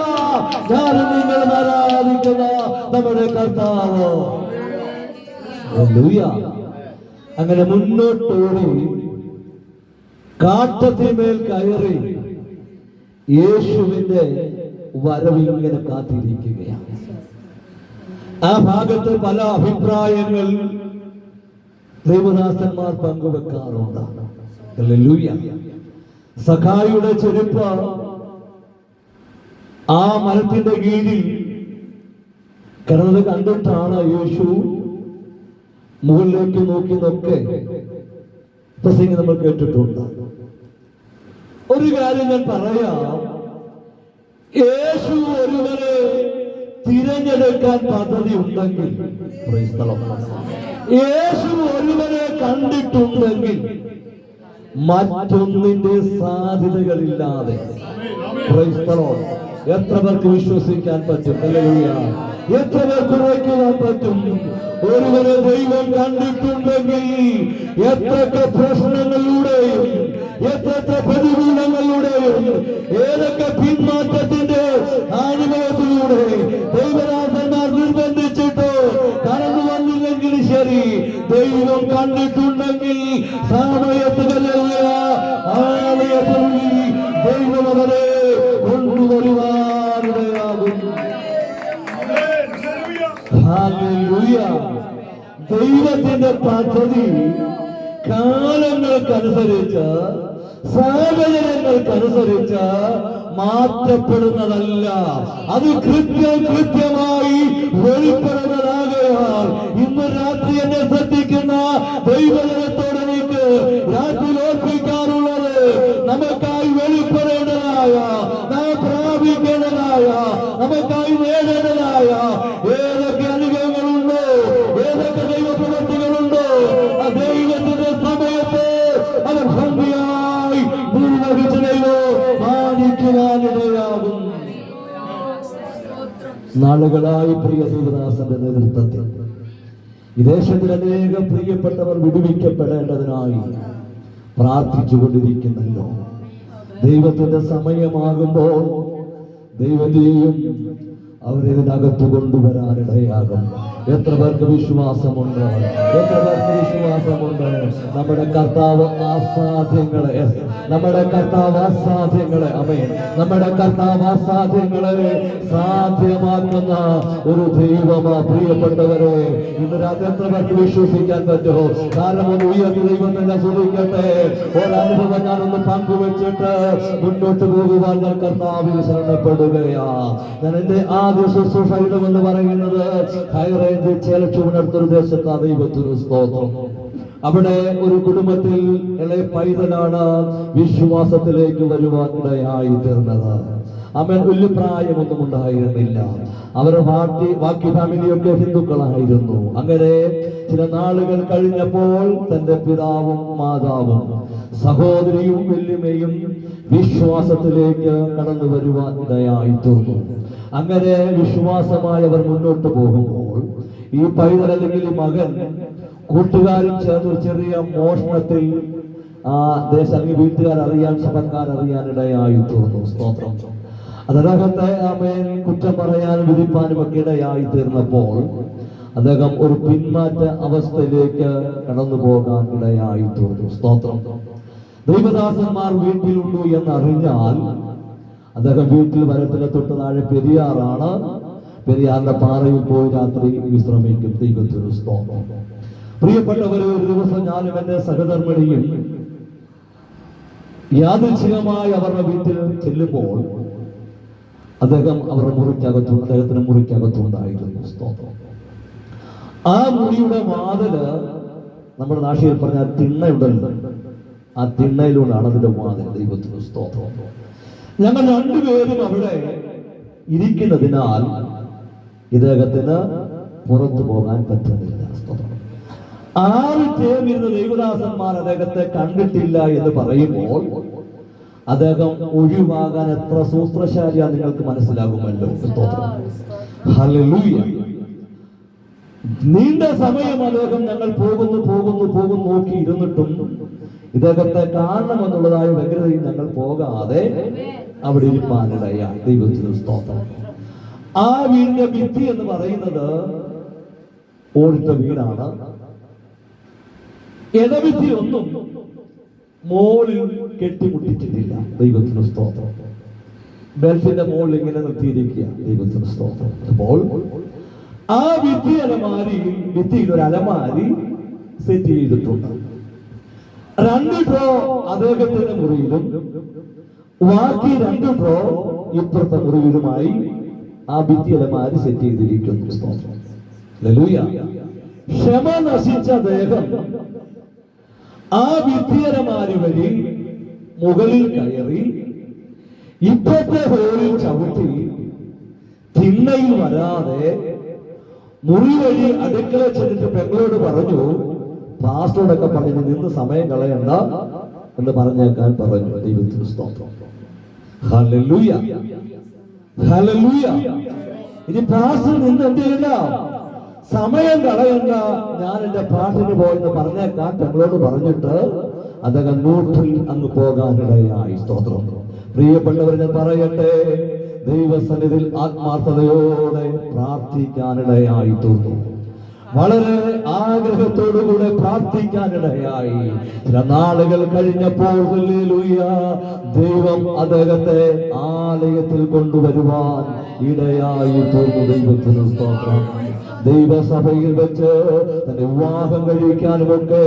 Speaker 2: ഞാനും നിങ്ങൾ ആരാധിക്കുന്ന നമ്മുടെ കർത്താവ്. ഹല്ലേലൂയ. അങ്ങനെ മുന്നോട്ടോടി കാട്ടത്തിന്മേൽ കയറി യേശുവിന്റെ വരവിങ്ങനെ കാത്തിരിക്കുകയാണ്. ആ ഭാഗത്ത് പല അഭിപ്രായങ്ങൾ ദൈവദാസന്മാർ പങ്കുവെക്കാറുണ്ട്. ഹല്ലേലൂയ. സഖായിയുടെ ചെരുപ്പ് ആ മരത്തിന്റെ കീഴിൽ കിടന്നത് കണ്ടിട്ടാണ് യേശു മുകളിലേക്ക് നോക്കിയതൊക്കെ പ്രസംഗം നമ്മൾ കേട്ടിട്ടുണ്ട്. ഒരു കാര്യം ഞാൻ പറയാം, യേശു ഒരുവരെ തിരഞ്ഞെടുക്കാൻ പദ്ധതി ഉണ്ടെങ്കിൽ, യേശു ഒരുവരെ കണ്ടിട്ടുണ്ടെങ്കിൽ മറ്റൊന്നിന്റെ സാധ്യതകളില്ലാതെ എത്ര പേർക്ക് വിശ്വസിക്കാൻ പറ്റും? ഹല്ലേലൂയ. എത്ര പേർക്ക് ഉറയ്ക്കുവാൻ പറ്റും? ഒരുവരെ ദൈവം കണ്ടിട്ടുണ്ടെങ്കിൽ എത്രയൊക്കെ പ്രശ്നങ്ങളിലൂടെയും എത്ര പ്രതികൂലങ്ങളിലൂടെയും ഏതൊക്കെ പിന്മാറ്റത്തിന്റെ അനുഭവത്തിലൂടെ ദൈവദാസന്മാർ നിർബന്ധിച്ചിട്ടോ കടന്നു വന്നില്ലെങ്കിൽ ശരി, ദൈവം കണ്ടിട്ടുണ്ടെങ്കിൽ സമയത്തുകളില്ല ആലയത്തിൽ ദൈവം അവരെ കൊണ്ടുവരുവാനിടയാകും. ഹല്ലേലൂയ. ദൈവത്തിന്റെ പദ്ധതി കാലങ്ങൾക്കനുസരിച്ച് സാഹചര്യങ്ങൾക്കനുസരിച്ച് മാറ്റപ്പെടുന്നതല്ല. അത് കൃത്യമായി വെളിപ്പെടുന്നതാകയാൽ ഇന്ന് രാത്രി എന്നെ ശ്രദ്ധിക്കുന്ന ദൈവജനത്തോട് എനിക്ക് രാത്രി ഓർപ്പിക്കാറുള്ളത്, നമുക്കായി വെളിപ്പെടേണ്ടതായ, നാം പ്രാപിക്കേണ്ടതായ, നമുക്കായി നേടേണ്ടതായ ഏതൊക്കെ അനുഭവങ്ങളുണ്ടോ, ഏതൊക്കെ ദൈവപ്രവൃത്തികളുണ്ടോ, ആ ദൈവത്തിന്റെ സമയത്ത് അത് ഭംഗിയായി നിർവഹിച്ചു മാനിക്കുവാനിടയാകും. നാളുകളായി പ്രിയ ദൈവദാസന്റെ നേതൃത്വത്തിൽ ഈ ദേശത്തിൽ അനേകം പ്രിയപ്പെട്ടവർ വിടുവിക്കപ്പെടേണ്ടതിനായി പ്രാർത്ഥിച്ചുകൊണ്ടിരിക്കുന്നല്ലോ. ദൈവത്തിന്റെ സമയമാകുമ്പോൾ ദൈവത്തെയും അവരിതിനകത്ത് കൊണ്ടുവരാനിടയാകും. എത്ര പേർക്ക് വിശ്വാസമുണ്ട്? എത്ര പേർക്ക് വിശ്വാസമുണ്ട്? നമ്മുടെ കർത്താവ് അസാധ്യങ്ങളെ, നമ്മുടെ കർത്താവ് അസാധ്യങ്ങളെ, ആമേൻ, നമ്മുടെ കർത്താവ് അസാധ്യങ്ങളെ സാധ്യമാക്കുന്ന ഒരു ദൈവമാ. പ്രിയപ്പെട്ടവരെ, ഇന്ന് രാത്രി എത്ര പേർക്ക് വിശ്വസിക്കാൻ പറ്റുമോ? കാരണം ഒന്ന് ഉയർത്തി ദൈവത്തെ ഞാൻ ശ്രദ്ധിക്കട്ടെ. ഒരനുഭവം ഞാനൊന്ന് പങ്കുവെച്ചിട്ട് മുന്നോട്ട് പോകുവാൻ ഞാൻ കർത്താവിൽ ശരണപ്പെടുകയാ. ഞാൻ എന്റെ ആദ്യ ശുശ്രൂഷ ഇടുമെന്ന് പറയുന്നത് ഹൈറേഞ്ച് ചേലച്ചുവനടുത്തൊരു ദേശത്താ. ദൈവത്തിന് സ്തോത്രം. അവിടെ ഒരു കുടുംബത്തിൽ ഇളയ പൈതലാണ് വിശ്വാസത്തിലേക്ക് വരുവാൻ ഇടയായി തീർന്നത്. അവൻ വലിയ പ്രായമൊന്നും ഉണ്ടായിരുന്നില്ല. അവരുടെ ബാക്കി ഫാമിലിയൊക്കെ ഹിന്ദുക്കളായിരുന്നു. അങ്ങനെ ചില നാളുകൾ കഴിഞ്ഞപ്പോൾ തന്റെ പിതാവും മാതാവും സഹോദരിയും വല്യമ്മയും വിശ്വാസത്തിലേക്ക് കടന്നു വരുവാൻ ഇടയായി തീർന്നു. അങ്ങനെ വിശ്വാസമായി അവർ മുന്നോട്ട് പോകുമ്പോൾ ഈ പൈതൽ അല്ലെങ്കിൽ ഈ മകൻ കൂട്ടുകാരും ചേർന്ന് ചെറിയ മോഷണത്തിൽ ആ ദേശം അല്ലെങ്കിൽ വീട്ടുകാരറിയാൻ, സഭക്കാരറിയാൻ ഇടയായി തീർന്നു. സ്തോത്രം. അദ്ദേഹത്തെ ആമേൻ കുറ്റം പറയാനും വിധിപ്പാനും ഒക്കെ ഇടയായി തീർന്നപ്പോൾ അദ്ദേഹം ഒരു പിന്മാറ്റ അവസ്ഥയിലേക്ക് കടന്നു പോകാൻ ഇടയായി തീർന്നു. സ്തോത്രം. ദൈവദാസന്മാർ വീട്ടിലുണ്ടോ എന്നറിഞ്ഞാൽ അദ്ദേഹം വീട്ടിൽ വരത്തിന് തൊട്ട് താഴെ പെരിയാറാണ്. പെരിയാറിന്റെ പാറയിൽ പോയി രാത്രി വിശ്രമിക്കും. ദൈവത്തിന് സ്തോത്രം. പ്രിയപ്പെട്ടവരെ, ഒരു ദിവസം ഞാനും എന്റെ സഹധർമ്മിണിയും യാദൃച്ഛികമായി അവരുടെ വീട്ടിൽ ചെല്ലുമ്പോൾ അദ്ദേഹത്തിന്റെ മുറിക്കകത്തുണ്ടായിരുന്നു. സ്തോത്രം. ആ മുറിയുടെ വാതില് നമ്മുടെ നാട്ടിൽ പറഞ്ഞ തിണ്ണയുണ്ടല്ലോ, ആ തിണ്ണയിലൂടെയാണ് അതിന്റെ വാതിൽ. ദൈവത്തിന് സ്തോത്രം. ഞങ്ങൾ രണ്ടുപേരും അവിടെ ഇരിക്കുന്നതിനാൽ ഇദ്ദേഹത്തിന് പുറത്തു പോകാൻ പറ്റുന്നില്ല. സ്തോത്രം. ആറ് ചേർന്നിരുന്ന ദൈവദാസന്മാർ അദ്ദേഹത്തെ കണ്ടിട്ടില്ല എന്ന് പറയുമ്പോൾ അദ്ദേഹം ഒഴിവാകാൻ എത്ര സൂത്രശാലിയാ നിങ്ങൾക്ക് മനസ്സിലാകുമല്ലോ. സ്തോത്രം. ഹല്ലേലൂയ. നീണ്ട സമയം അദ്ദേഹം ഞങ്ങൾ പോകുന്നു നോക്കി ഇരുന്നിട്ടും ഇദ്ദേഹത്തെ കാണണമെന്നുള്ളതായ വ്യഗ്രതയിൽ ഞങ്ങൾ പോകാതെ അവിടെ ഇരിപ്പാനിടയായി. ദൈവത്തിന് സ്തോത്രം. ആ വീടിന്റെ ഭിത്തി എന്ന് പറയുന്നത് ഓടിട്ട വീടാണ്. ഇടഭിത്തി ഒന്നും മോളിൽ കെട്ടിമുട്ടിച്ചിട്ടില്ല. ദൈവത്തിന് സ്തോത്രം. ബെൽറ്റിന്റെ മുകളിൽ ഇങ്ങനെ നിർത്തിയിരിക്കുക. ദൈവത്തിന് സ്തോത്രം. അപ്പോൾ ആ ഭിത്തിയിൽ ഒരു അലമാരി സെറ്റ് ചെയ്തിട്ടുണ്ട്. 2 ഡ്രോ അദ്ദേഹത്തിന്റെ മുറിയിലും ബാക്കി 2 ഡ്രോ ഇപ്പുറത്തെ മുറിയിലുമായി ആ ഭിത്തി അലമാരി സെറ്റ് ചെയ്തിരിക്കുന്നു. സ്തോത്രം. ഹല്ലേലൂയ. ക്ഷമ നശിച്ച ദേഹം ആ ഭിത്തിയലമാരി വഴി മുകളിൽ കയറി ഇപ്പത്തെ ഹോളിൽ ചവിട്ടി തിണ്ണയിൽ വരാതെ മുറി വഴി അടുക്കള ചെന്നിട്ട് പെങ്ങളോട് പറഞ്ഞു, പാസ്റ്റോടൊക്കെ പറഞ്ഞു നിന്ന് സമയം കളയണ്ട എന്ന് പറഞ്ഞേക്കാൻ പറഞ്ഞു. ദൈവത്തിന് സ്തോത്രം. ഹല്ലേലൂയ. ഹല്ലേലൂയ. ഇനി പാസ്റ്റർ നിന്ന് എന്ത് ചെയ്യണ്ട, സമയം കളയണ്ട, ഞാൻ എന്റെ പാട്ടിന് പോയെന്ന് പറഞ്ഞേക്കാൻ പെങ്ങളോട് പറഞ്ഞിട്ട് അദ്ദേഹം നൂറ്റിൽ അങ്ങ് പോകാനിടയായി. സ്തോത്രം. പ്രിയപ്പെട്ടവർ, ഞാൻ പറയട്ടെ, ദൈവസന്നിധിയിൽ ആത്മാർത്ഥതയോടെ പ്രാർത്ഥിക്കാനിടയായി തീർന്നു. വളരെ ആഗ്രഹത്തോടുകൂടെ പ്രാർത്ഥിക്കാനിടയായി. ചില നാളുകൾ കഴിഞ്ഞപ്പോൾ ഹല്ലേലൂയ, ദൈവം അദ്ദേഹത്തെ ആലയത്തിൽ കൊണ്ടുവരുവാൻ ഇടയായി തീർന്നു. ദൈവത്തിന് സ്തോത്രം. ദൈവസഭയിൽ വെച്ച് തന്റെ വിവാഹം കഴിക്കാനുമൊക്കെ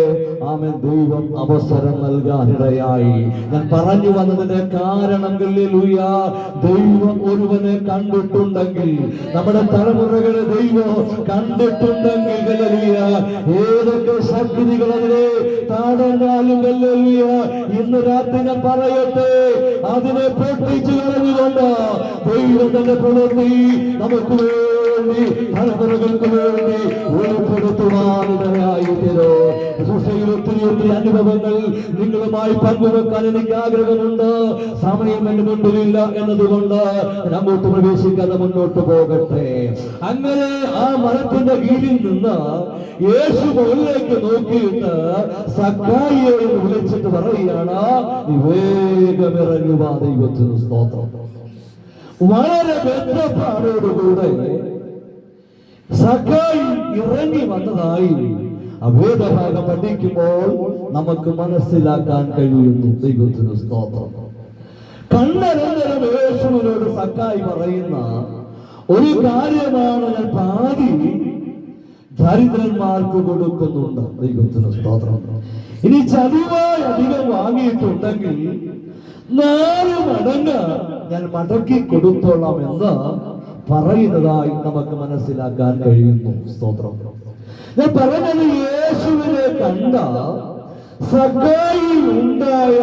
Speaker 2: ആമേൻ ദൈവം അവസരം നൽകാനിടയായി. ഞാൻ പറഞ്ഞു വന്നതിന്റെ കാരണം ഹല്ലേലൂയ, ദൈവം ഒരുവനെ കണ്ടിട്ടുണ്ടെങ്കിൽ, നമ്മുടെ തലമുറകളെ ദൈവം കണ്ടിട്ടുണ്ടെങ്കിൽ ഹല്ലേലൂയ, ഏതൊക്കെ ശക്തികൾ അതിനെ താടങ്ങാലും ഹല്ലേലൂയ, ഇന്ന് രാത്രി ഞാൻ പറയട്ടെ, അതിനെ പൊട്ടിച്ചു കളഞ്ഞുകൊണ്ട് ദൈവം തന്റെ പ്രവൃത്തി നമുക്ക് വേണ്ടി, തലമുറകൾക്ക് വേണ്ടി വെളിപ്പെടുത്തുവാനിടയായി തീരോ. സുഷയിൽ ഒത്തിരി ഒത്തിരി അനുഭവങ്ങൾ നിങ്ങളുമായി പങ്കുവെക്കാൻ എനിക്ക് ആഗ്രഹമുണ്ട്. സമയം എന്റെ മുൻപിലില്ല എന്നതുകൊണ്ട് അങ്ങോട്ട് പ്രവേശിക്കാതെ മുന്നോട്ട് പോകട്ടെ. അങ്ങനെ ആ മരത്തിന്റെ കീഴിൽ നിന്ന് യേശു മുകളിലേക്ക് നോക്കിയിട്ട് സക്കായിയെ വിളിച്ചിട്ട് പറയുകയാണ്, നീ വേഗം ഇറങ്ങുക. ദൈവത്തിന് സ്തോത്രം. വളരെ ബന്ധപ്പാടോടുകൂടെ സക്കായി ഇറങ്ങി വന്നതായി ആ വേദഭാഗം പഠിക്കുമ്പോൾ നമുക്ക് മനസ്സിലാക്കാൻ കഴിയുന്നു. ദൈവത്തിന് സ്തോത്രം. കണ്ണനന്തരം യേശുവിനോട് സക്കായി പറയുന്ന ഒരു കാര്യമാണ്, ഞാൻ പാതി ദരിദ്രന്മാർക്ക് കൊടുക്കുന്നുണ്ട്. ദൈവത്തിന് സ്തോത്രം. ഇനി ചതിവായി അധികം വാങ്ങിയിട്ടുണ്ടെങ്കിൽ 4 മടങ്ങ് ഞാൻ മടക്കി കൊടുത്തോളാം എന്ന് പറയുന്നതായി നമുക്ക് മനസ്സിലാക്കാൻ കഴിയുന്നു. സ്തോത്രം. ഞാൻ പറഞ്ഞത്, യേശുവിനെ കണ്ട സക്കായിയിൽ ഉണ്ടായ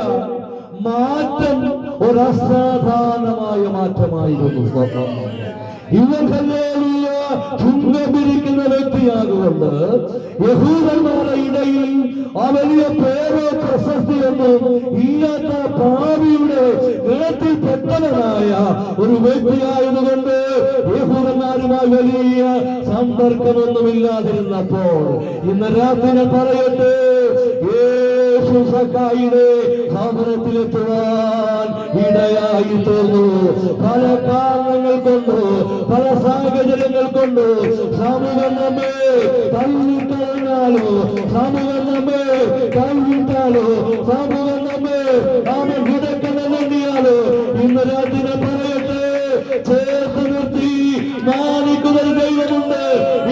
Speaker 2: മാറ്റം ഒരു അസാധാരണമായ മാറ്റമായിരുന്നു. സ്തോത്രം. ഇവൻ ഹല്ലേലൂയ ചുങ്കമിരിക്കുന്ന വ്യക്തിയാകുകൊണ്ട് യഹൂദന്മാരുടെ ഇടയിൽ ആ വലിയ പേരോ പ്രശസ്തിയൊന്നും ഇല്ലാത്ത പാപിയുടെ ഗണത്തിൽ പെട്ടവനായ ഒരു വ്യക്തിയായതുകൊണ്ട് യഹൂദന്മാരുമായി വലിയ സമ്പർക്കമൊന്നുമില്ലാതിരുന്നപ്പോൾ ഇന്ന് രാത്രി ഞാൻ പറയട്ടെ, യേശു സക്കായിയുടെ ഭവനത്തിലെത്തുവാൻ ഇടയായി തീർന്നു. പല കാരണങ്ങൾ കൊണ്ട്, പല സാഹചര്യങ്ങൾ കൊണ്ട് സമൂഹം നമ്മെ തള്ളിക്കളഞ്ഞാലോ, സമൂഹം നമ്മെ കൈവിട്ടാലോ, സമൂഹം നമ്മെ വിടക്കണെന്നിയാലോ, ഇന്ന് രാത്രി പറയട്ടെ, ചേർത്ത് നിർത്തി മാനിക്കുന്ന ദൈവമുണ്ട്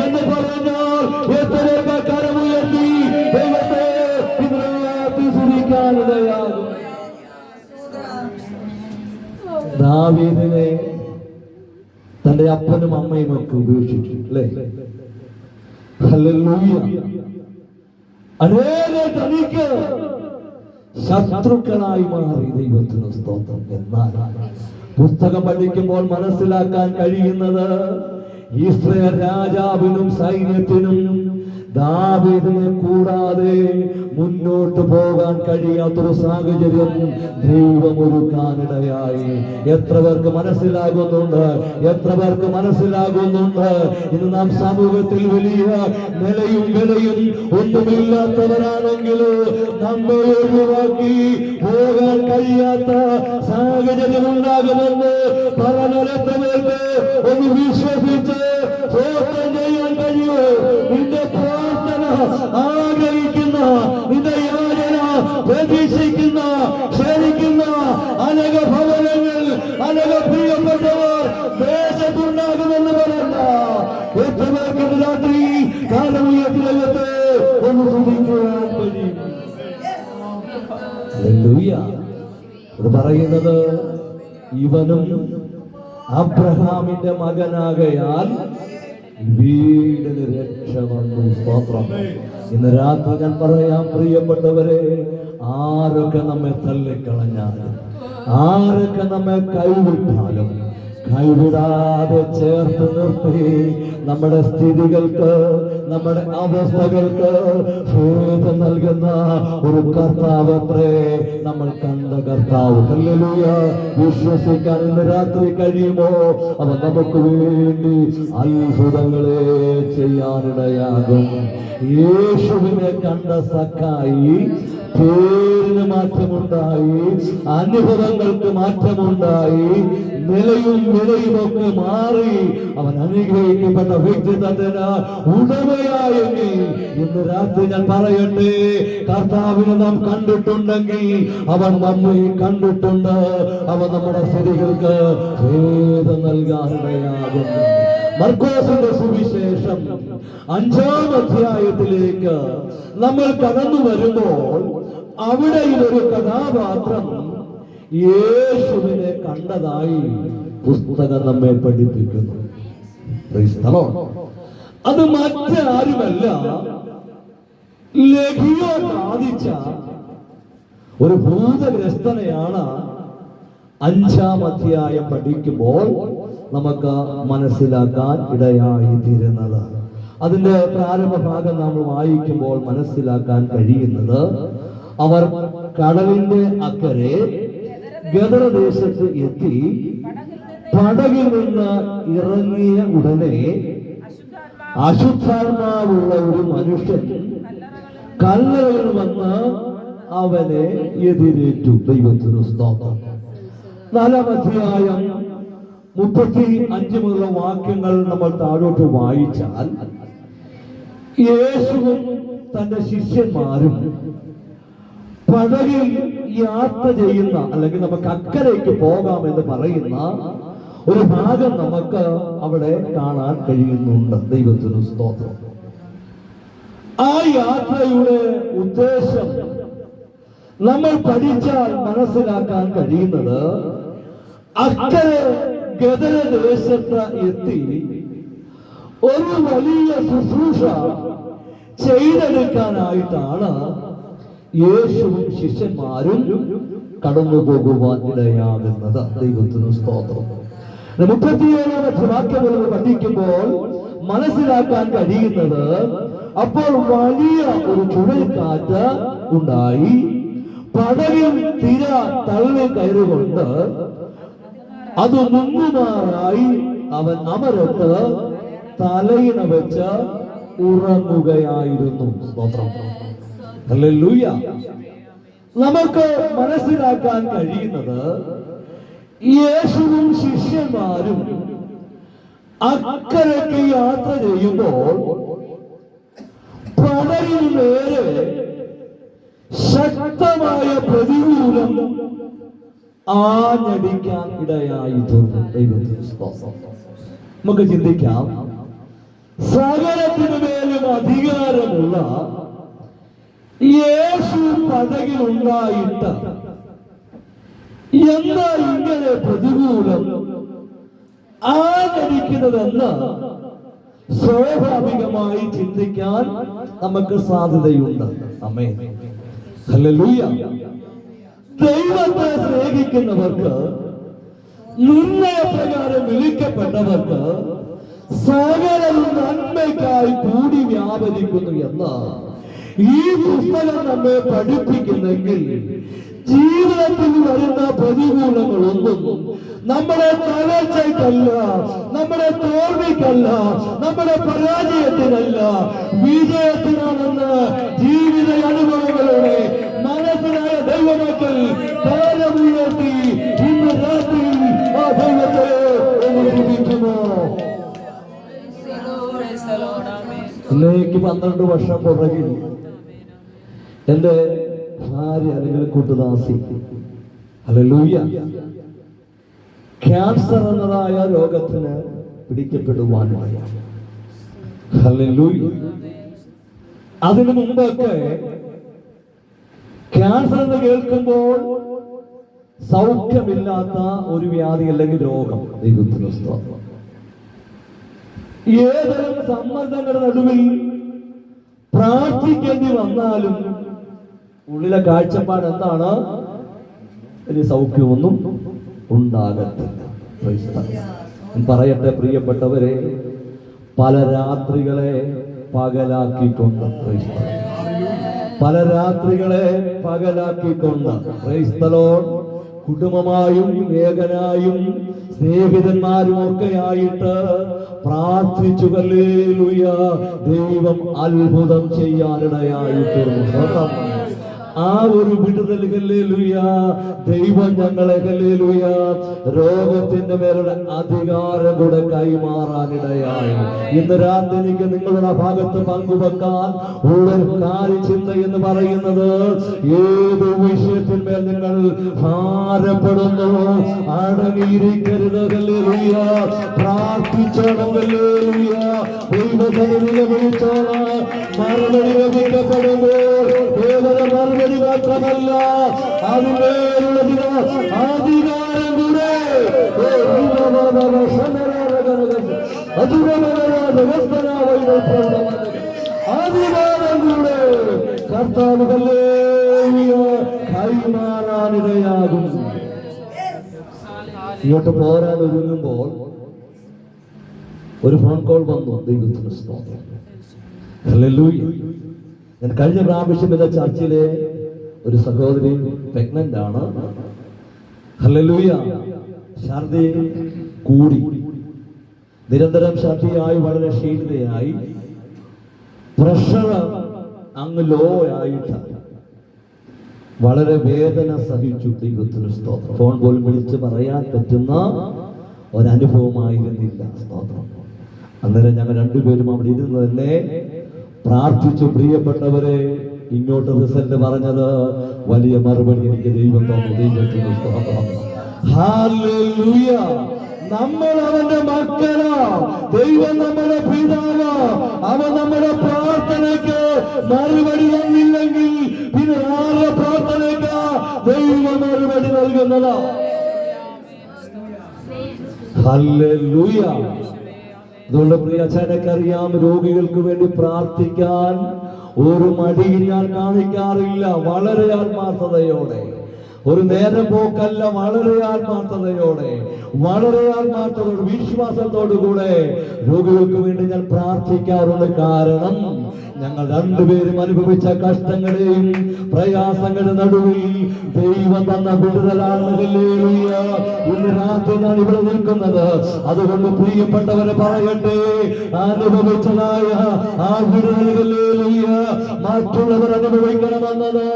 Speaker 2: എന്ന് പറഞ്ഞാൽ എത്രയൊക്കെ കരമുയർത്തി ദൈവത്തെ ഇന്ന് രാത്രി സ്തുതിക്കാനിടയാകും. ദാവീദിനെ തന്റെ അപ്പനും അമ്മയും ഒക്കെ ഉപേക്ഷിച്ചു, അല്ലേ? ഹല്ലേലൂയ. അനേകം തനിക്ക് ശത്രുക്കളായി മാറി. ദൈവത്തിന് സ്തോത്രം. എന്നാൽ പുസ്തകം പഠിക്കുമ്പോൾ മനസ്സിലാക്കാൻ കഴിയുന്നത്, ഇസ്രായേൽ രാജാവിനും സൈന്യത്തിനും ദാവീദിനെ കൂടാതെ മുന്നോട്ട് പോകാൻ കഴിയാത്തൊരു സാഹചര്യം ദൈവം ഒരുക്കാനിടയായി. എത്ര പേർക്ക് മനസ്സിലാകുന്നുണ്ട്? എത്ര പേർക്ക് മനസ്സിലാകുന്നുണ്ട്? ഇന്ന് നാം സമൂഹത്തിൽ വലിയ നിലയും വിലയും ഒന്നുമില്ലാത്തവരാണെങ്കിൽ നമ്മെ ഒഴിവാക്കി പോകാൻ കഴിയാത്ത സാഹചര്യം ഉണ്ടാകുമെന്ന് പറഞ്ഞെത്ര പേർക്ക് ഒന്ന് വിശ്വസിച്ച് സ്വന്തം ചെയ്യാൻ കഴിയുമോ? നിന്റെ പ്രാർത്ഥന ആഗ്രഹിക്കുന്ന, നിന്റെ യാചന പ്രതീക്ഷിക്കുന്ന, ക്ഷണിക്കുന്ന അനേക ഭവനങ്ങൾ, അനേക പ്രിയപ്പെട്ടവർ ദേശത്തുണ്ടാകുമെന്ന് പറയണ്ട. എത്ര പേർക്ക് രാത്രി കാലമുയത്തിലകത്ത് ഒന്ന് ശ്രദ്ധിക്കുവാൻ കഴിയും? ഇത് പറയുന്നത്, ഇവനും അബ്രഹാമിന്റെ മകനാകയാൽ വീടിന് രക്ഷ വന്നു. സ്തോത്രം. ഇന്ന് രാത്രി ഞാൻ പറയാം, പ്രിയപ്പെട്ടവരെ, ആരൊക്കെ നമ്മെ തള്ളിക്കളഞ്ഞാലും, ആരൊക്കെ നമ്മെ കൈവിട്ടാലും, കൈവിടാതെ ചേർത്ത് നിർത്തി നമ്മുടെ സ്ഥിതികൾക്ക്, നമ്മുടെ അവസ്ഥകൾക്ക് ഭേദം നൽകുന്ന ഒരു കർത്താവത്രേ നമ്മൾ കണ്ട കർത്താവ്. ഹല്ലേലൂയ. വിശ്വസിക്കാൻ ഇന്ന് രാത്രി കഴിയുമോ? അവൻ നമുക്ക് വേണ്ടി അത്ഭുതങ്ങളെ ചെയ്യാനിടയാകും. യേശുവിനെ കണ്ട സക്കായി പേരിന് മാറ്റമുണ്ടായി, അനുഭവങ്ങൾക്ക് മാറ്റമുണ്ടായി, നിലയും വിലയും ഒക്കെ മാറി അവൻ അനുഗ്രഹിക്കപ്പെട്ട വ്യക്തിത്വത്തിന് ഉടമയായെങ്കിൽ ഇന്ന് രാത്രി ഞാൻ പറയട്ടെ, കർത്താവിനെ നാം കണ്ടിട്ടുണ്ടെങ്കിൽ അവൻ നമ്മെ കണ്ടിട്ടുണ്ട്. അവൻ നമ്മുടെ സ്ഥിതികൾക്ക് ഭേദം നൽകാനിടയാകും. മർക്കോസിന്റെ സുവിശേഷം 5-ാം അധ്യായത്തിലേക്ക് നമ്മൾ കടന്നു വരുമ്പോൾ അവിടെ ഒരു കഥാപാത്രം യേശുവിനെ കണ്ടതായി പുസ്തകം നമ്മെ പഠിപ്പിക്കുന്നു. Praise the Lord. അത് മറ്റാരുമല്ല, ലഘിയോ ബാധിച്ച ഒരു ഭൂതഗ്രസ്തനെയാണ് 5-ാം അധ്യായം പഠിക്കുമ്പോൾ നമുക്ക് മനസ്സിലാക്കാൻ ഇടയായി തീരുന്നത്. അതിന്റെ പ്രാരംഭ ഭാഗം നമ്മൾ വായിക്കുമ്പോൾ മനസ്സിലാക്കാൻ കഴിയുന്നത്, അവർ കടലിന്റെ അക്കരെ ഗദരദേശത്ത് എത്തി പടകിൽ നിന്ന് ഇറങ്ങിയ ഉടനെ അശുദ്ധാത്മാവുള്ള ഒരു മനുഷ്യൻ കല്ലറയിൽ വന്ന് അവനെ എതിരേറ്റു. ദൈവത്തിന് സ്തോത്രം. 4-ാം അധ്യായം 35 മുതലുള്ള വാക്യങ്ങൾ നമ്മൾ താഴോട്ട് വായിച്ചാൽ, യേശുവും തന്റെ ശിഷ്യന്മാരും പടകിൽ യാത്ര ചെയ്യുന്ന, അല്ലെങ്കിൽ നമുക്ക് അക്കരയ്ക്ക് പോകാമെന്ന് പറയുന്ന ഒരു ഭാഗം നമുക്ക് അവിടെ കാണാൻ കഴിയുന്നുണ്ട്. ദൈവത്തിന് സ്തോത്രം. ആ യാത്രയുടെ ഉദ്ദേശം നമ്മൾ പഠിച്ചാൽ മനസ്സിലാക്കാൻ കഴിയുന്നത്, അക്കരെ ഗദരദേശത്ത് എത്തി ഒരു വലിയ ശുശ്രൂഷ ചെയ്തെടുക്കാനായിട്ടാണ് യേശുവും ശിഷ്യന്മാരും കടന്നു പോകുവാൻ ഇടയാകുന്നത്. ദൈവത്തിന് സ്തോത്രം. 37-ാമത്തെ വാക്യം പഠിക്കുമ്പോൾ മനസ്സിലാക്കാൻ കഴിയുന്നത്, അപ്പോൾ വലിയ ഒരു ചുഴലിക്കാറ്റ് ഉണ്ടായി, പടകിൽ തിര തള്ളി കയറുകൊണ്ട് അത് മുങ്ങുമാറായി അവൻ അമരത്ത് തലയിണ വെച്ച് ഉറങ്ങുകയായിരുന്നു. സ്തോത്രം. ഹല്ലേലൂയ. നമുക്ക് മനസ്സിലാക്കാൻ കഴിയുന്നത്, യേശുവും ശിഷ്യന്മാരും അക്കരയ്ക്ക് യാത്ര ചെയ്യുമ്പോൾ പടകിന് നേരെ ശക്തമായ പ്രതികൂലം ആഞ്ഞടിക്കാൻ ഇടയായി തീർന്നു. ദൈവത്തിന് സ്തോത്രം. നമുക്ക് ചിന്തിക്കാം, സകലത്തിനു മേലും അധികാരമുള്ള യേശു പടകിലുണ്ടായിട്ട് എന്താ ഇങ്ങനെ പ്രതികൂലം ആചരിക്കുന്നതെന്ന് സ്വാഭാവികമായി ചിന്തിക്കാൻ നമുക്ക് സാധ്യതയുണ്ട്. ആമേൻ. ഹല്ലേലൂയ. ദൈവത്തെ സ്നേഹിക്കുന്നവർക്ക്, നിർണയപ്രകാരം വിളിക്കപ്പെട്ടവർക്ക് സകലവും നന്മയ്ക്കായി കൂടി വ്യാപരിക്കുന്നു എന്ന് ഈ പുസ്തകം നമ്മെ പഠിപ്പിക്കുന്നെങ്കിൽ, ജീവിതത്തിൽ വരുന്ന പ്രതികൂലങ്ങളൊന്നും നമ്മുടെ തളർച്ചയ്ക്കല്ല, നമ്മുടെ തോൽവിക്കല്ല, നമ്മുടെ പരാജയത്തിനല്ല, വിജയത്തിനാണെന്ന് ജീവിത അനുഭവങ്ങളുടെ മനസ്സിലായ ദൈവമക്കൾ താരമുയർത്തി ഇന്ന് രാത്രി ആ ദൈവത്തെ അനുഭവിക്കുന്നു. 12 വർഷം പുറകിൽ എന്റെ ഭാര്യ അല്ലെങ്കിൽ കൂട്ടുദാസി, ഹല്ലേലൂയ, ക്യാൻസർ എന്നതായ രോഗത്തിന് പിടിക്കപ്പെടുവാനായി. ഹല്ലേലൂയ. അതിനു മുമ്പൊക്കെ ക്യാൻസർ എന്ന് കേൾക്കുമ്പോൾ സൗഖ്യമില്ലാത്ത ഒരു വ്യാധി അല്ലെങ്കിൽ രോഗം. ദൈവത്തിന് സ്തോത്രം. ഏതൊരു സമ്മർദ്ദങ്ങളുടെ നടുവിൽ പ്രാർത്ഥിക്കേണ്ടി വന്നാലും ഉള്ളിലെ കാഴ്ചപ്പാട് എന്താണ്? ഇനി സൗഖ്യമൊന്നും ഉണ്ടാകത്തില്ല. പറയട്ടെ പ്രിയപ്പെട്ടവരെ, പല രാത്രികളെ പകലാക്കിക്കൊണ്ട്, പല രാത്രികളെ പകലാക്കിക്കൊണ്ട് കുടുംബമായും ഏകനായും സ്നേഹിതന്മാരും ഒക്കെയായിട്ട് പ്രാർത്ഥിച്ചു. ഹല്ലേലൂയ. ദൈവം അത്ഭുതം ചെയ്യാനിടയായി തീർന്നു. ആ ഒരു വിടുതൽ ഹല്ലേലൂയ ദൈവം ഞങ്ങളെ ഹല്ലേലൂയ രോഗത്തിന്റെ മേലുള്ള അധികാരം കൂടെ കൈമാറാനിടയായി. ഇന്ന് രാത്രി എനിക്ക് നിങ്ങളുടെ ആ ഭാഗത്ത് പങ്കുവെക്കാൻ ഉള്ളൊരു കാര്യചിന്ത എന്ന് പറയുന്നത്, ഏത് വിഷയത്തിന്മേൽ നിങ്ങൾ ഭാരപ്പെടുന്നു അടങ്ങിയിരിക്കരുത്. ഹല്ലേലൂയ പ്രാർത്ഥിച്ചോണം. ഹല്ലേലൂയ ദൈവസന്നിധിയിൽ വിളിച്ചോണം. മറുപടി ലഭിക്കപ്പെടുമ്പോൾ കേവലം മറുപടി മാത്രമല്ല, അതിന്മേലുള്ള അധികാരം കൂടെ അധികാരം കൂടെ കർത്താവ് കൈമാറാനിടയാകും. ഇങ്ങോട്ട് പോരാൻ ഒരുങ്ങുമ്പോൾ ഒരു ഫോൺ കോൾ വന്നു. ദൈവത്തിന് സ്തോത്രം. ഹല്ലേലൂയ. ഞാൻ കഴിഞ്ഞ പ്രാവശ്യം എന്ന ചർച്ചിലെ ഒരു സഹോദരി പ്രഗ്നന്റ് ആണ്. ഹല്ലേലൂയ. ഛർദി കൂടി, നിരന്തരം ഛർദിയായി, വളരെ ക്ഷീണിതയായി, പ്രഷർ അങ്ങ് ലോ ആയിട്ട് വളരെ വേദന സഹിച്ചു. ദൈവത്തിന് സ്തോത്രം. ഫോൺ പോലും വിളിച്ച് പറയാൻ പറ്റുന്ന ഒരനുഭവമായിരുന്നില്ല. സ്തോത്രം. അന്നേരം ഞങ്ങൾ രണ്ടുപേരും അവിടെ ഇരുന്ന് തന്നെ പ്രാർത്ഥിച്ചു. പ്രിയപ്പെട്ടവരെ, ഇങ്ങോട്ട് റിസൾട്ട് പറഞ്ഞത് വലിയ മറുപടി എനിക്ക് ദൈവം തന്നു. ദൈവത്തിന് സ്തോത്രം. ഹല്ലേലൂയ. നമ്മൾ അവന്റെ മക്കളാ. ദൈവം നമ്മുടെ പിതാവാ. അവൻ നമ്മുടെ പ്രാർത്ഥനയ്ക്ക് മറുപടി തന്നില്ലെങ്കിൽ പിന്നെ ആരുടെ പ്രാർത്ഥനയ്ക്ക് ദൈവം മറുപടി നൽകുന്നതാ. ഹല്ലേലൂയ. അതുകൊണ്ട് പ്രിയ അച്ഛനക്കറിയാം, രോഗികൾക്ക് വേണ്ടി പ്രാർത്ഥിക്കാൻ ഒരു മടിയും ഞാൻ കാണിക്കാറില്ല. വളരെ ആത്മാർത്ഥതയോടെ, ഒരു നേരം പോക്കല്ല, വളരെ ആത്മാർത്ഥതയോടെ, വളരെ ആത്മാർത്ഥതയോടെ, വിശ്വാസത്തോടു കൂടെ രോഗികൾക്ക് വേണ്ടി ഞാൻ പ്രാർത്ഥിക്കാറുണ്ട്. കാരണം ഞങ്ങൾ രണ്ടുപേരും അനുഭവിച്ച കഷ്ടങ്ങളെയും പ്രയാസങ്ങളുടെ നടുവിൽ ദൈവം തന്ന വിടുതലാണ്. ഹല്ലേലൂയ. ഇന്ന് രാത്രി ഞാൻ ഇവിടെ നിൽക്കുന്നത് അതുകൊണ്ട് പ്രിയപ്പെട്ടവരെ പറയട്ടെ, അനുഭവിച്ചതായ ആ വിടുതൽ ഹല്ലേലൂയ മറ്റുള്ളവർ അനുഭവിക്കണമെന്നത്